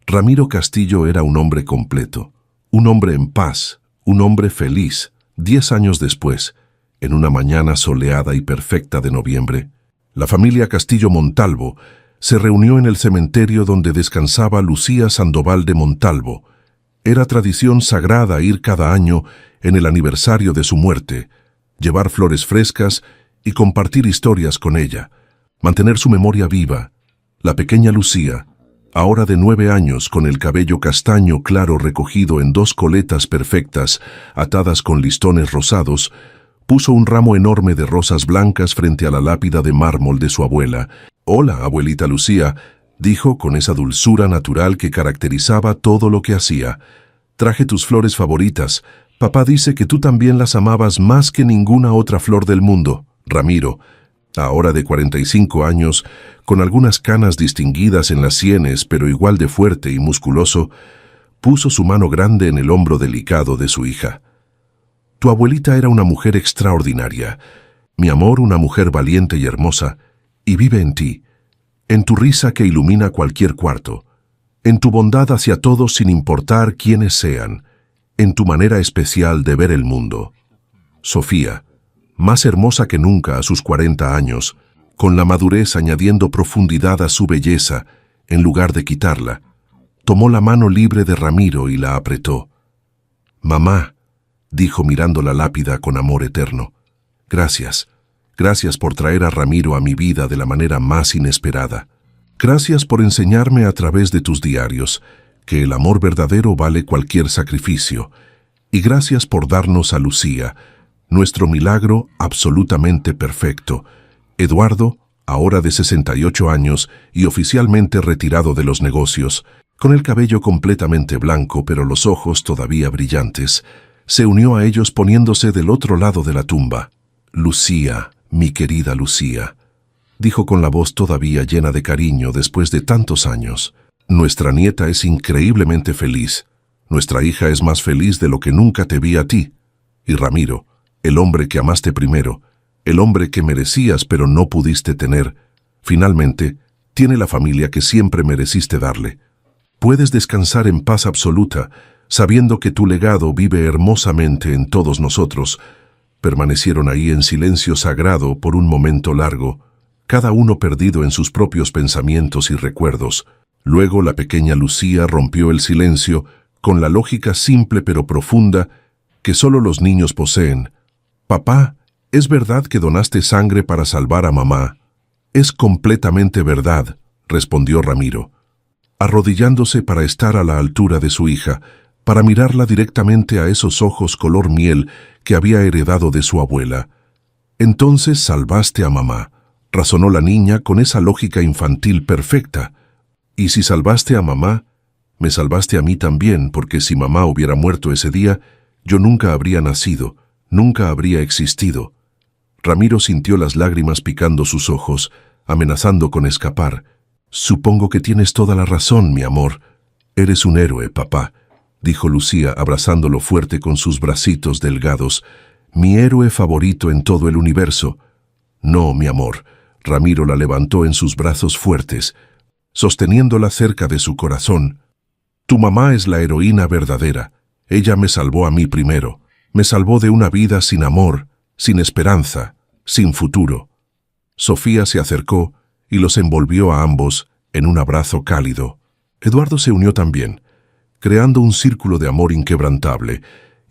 Ramiro Castillo era un hombre completo, un hombre en paz, un hombre feliz. 10 años después, en una mañana soleada y perfecta de noviembre, la familia Castillo Montalvo se reunió en el cementerio donde descansaba Lucía Sandoval de Montalvo. Era tradición sagrada ir cada año en el aniversario de su muerte, llevar flores frescas y compartir historias con ella, mantener su memoria viva. La pequeña Lucía, ahora de 9 años, con el cabello castaño claro recogido en 2 coletas perfectas, atadas con listones rosados, puso un ramo enorme de rosas blancas frente a la lápida de mármol de su abuela. «Hola, abuelita Lucía», dijo con esa dulzura natural que caracterizaba todo lo que hacía. «Traje tus flores favoritas. Papá dice que tú también las amabas más que ninguna otra flor del mundo». Ramiro, ahora de 45 años, con algunas canas distinguidas en las sienes, pero igual de fuerte y musculoso, puso su mano grande en el hombro delicado de su hija. «Tu abuelita era una mujer extraordinaria, mi amor, una mujer valiente y hermosa, y vive en ti, en tu risa que ilumina cualquier cuarto, en tu bondad hacia todos sin importar quiénes sean, en tu manera especial de ver el mundo». Sofía, más hermosa que nunca a sus 40 años, con la madurez añadiendo profundidad a su belleza, en lugar de quitarla, tomó la mano libre de Ramiro y la apretó. «Mamá», dijo mirando la lápida con amor eterno, «gracias, gracias por traer a Ramiro a mi vida de la manera más inesperada. Gracias por enseñarme a través de tus diarios que el amor verdadero vale cualquier sacrificio, y gracias por darnos a Lucía, nuestro milagro absolutamente perfecto. Eduardo, ahora de 68 años y oficialmente retirado de los negocios, con el cabello completamente blanco pero los ojos todavía brillantes, se unió a ellos poniéndose del otro lado de la tumba. «Lucía, mi querida Lucía», dijo con la voz todavía llena de cariño después de tantos años, «nuestra nieta es increíblemente feliz. Nuestra hija es más feliz de lo que nunca te vi a ti. Y Ramiro, el hombre que amaste primero, el hombre que merecías pero no pudiste tener, finalmente tiene la familia que siempre mereciste darle. Puedes descansar en paz absoluta, sabiendo que tu legado vive hermosamente en todos nosotros». Permanecieron ahí en silencio sagrado por un momento largo, cada uno perdido en sus propios pensamientos y recuerdos. Luego la pequeña Lucía rompió el silencio con la lógica simple pero profunda que solo los niños poseen. «Papá, ¿es verdad que donaste sangre para salvar a mamá?» «Es completamente verdad», respondió Ramiro, arrodillándose para estar a la altura de su hija, para mirarla directamente a esos ojos color miel que había heredado de su abuela. «Entonces salvaste a mamá», razonó la niña con esa lógica infantil perfecta. «Y si salvaste a mamá, me salvaste a mí también, porque si mamá hubiera muerto ese día, yo nunca habría nacido, nunca habría existido». Ramiro sintió las lágrimas picando sus ojos, amenazando con escapar. «Supongo que tienes toda la razón, mi amor. Eres un héroe, papá», dijo Lucía abrazándolo fuerte con sus bracitos delgados. «Mi héroe favorito en todo el universo». «No, mi amor». Ramiro la levantó en sus brazos fuertes, sosteniéndola cerca de su corazón. «Tu mamá es la heroína verdadera. Ella me salvó a mí primero. Me salvó de una vida sin amor, sin esperanza, sin futuro». Sofía se acercó y los envolvió a ambos en un abrazo cálido. Eduardo se unió también, creando un círculo de amor inquebrantable,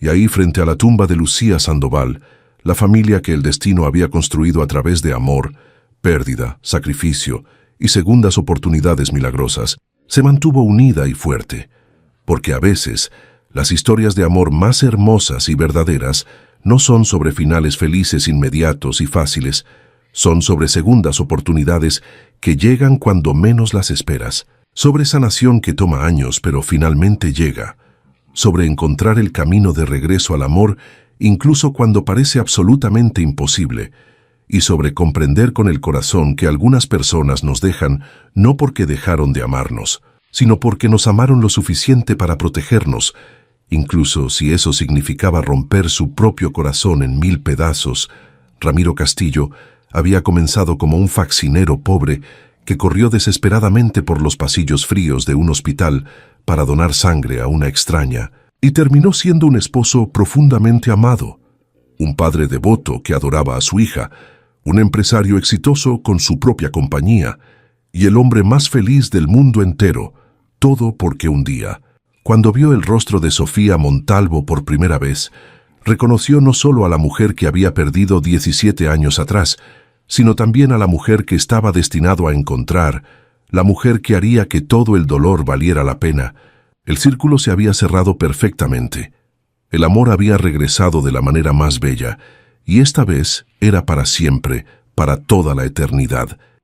y ahí frente a la tumba de Lucía Sandoval, la familia que el destino había construido a través de amor, pérdida, sacrificio y segundas oportunidades milagrosas, se mantuvo unida y fuerte, porque a veces las historias de amor más hermosas y verdaderas no son sobre finales felices inmediatos y fáciles, son sobre segundas oportunidades que llegan cuando menos las esperas, sobre sanación que toma años pero finalmente llega, sobre encontrar el camino de regreso al amor incluso cuando parece absolutamente imposible, y sobre comprender con el corazón que algunas personas nos dejan no porque dejaron de amarnos, sino porque nos amaron lo suficiente para protegernos, incluso si eso significaba romper su propio corazón en 1000 pedazos. Ramiro Castillo había comenzado como un faxinero pobre que corrió desesperadamente por los pasillos fríos de un hospital para donar sangre a una extraña, y terminó siendo un esposo profundamente amado, un padre devoto que adoraba a su hija, un empresario exitoso con su propia compañía, y el hombre más feliz del mundo entero, todo porque un día, cuando vio el rostro de Sofía Montalvo por primera vez, reconoció no solo a la mujer que había perdido 17 años atrás, sino también a la mujer que estaba destinado a encontrar, la mujer que haría que todo el dolor valiera la pena. El círculo se había cerrado perfectamente. El amor había regresado de la manera más bella, y esta vez era para siempre, para toda la eternidad.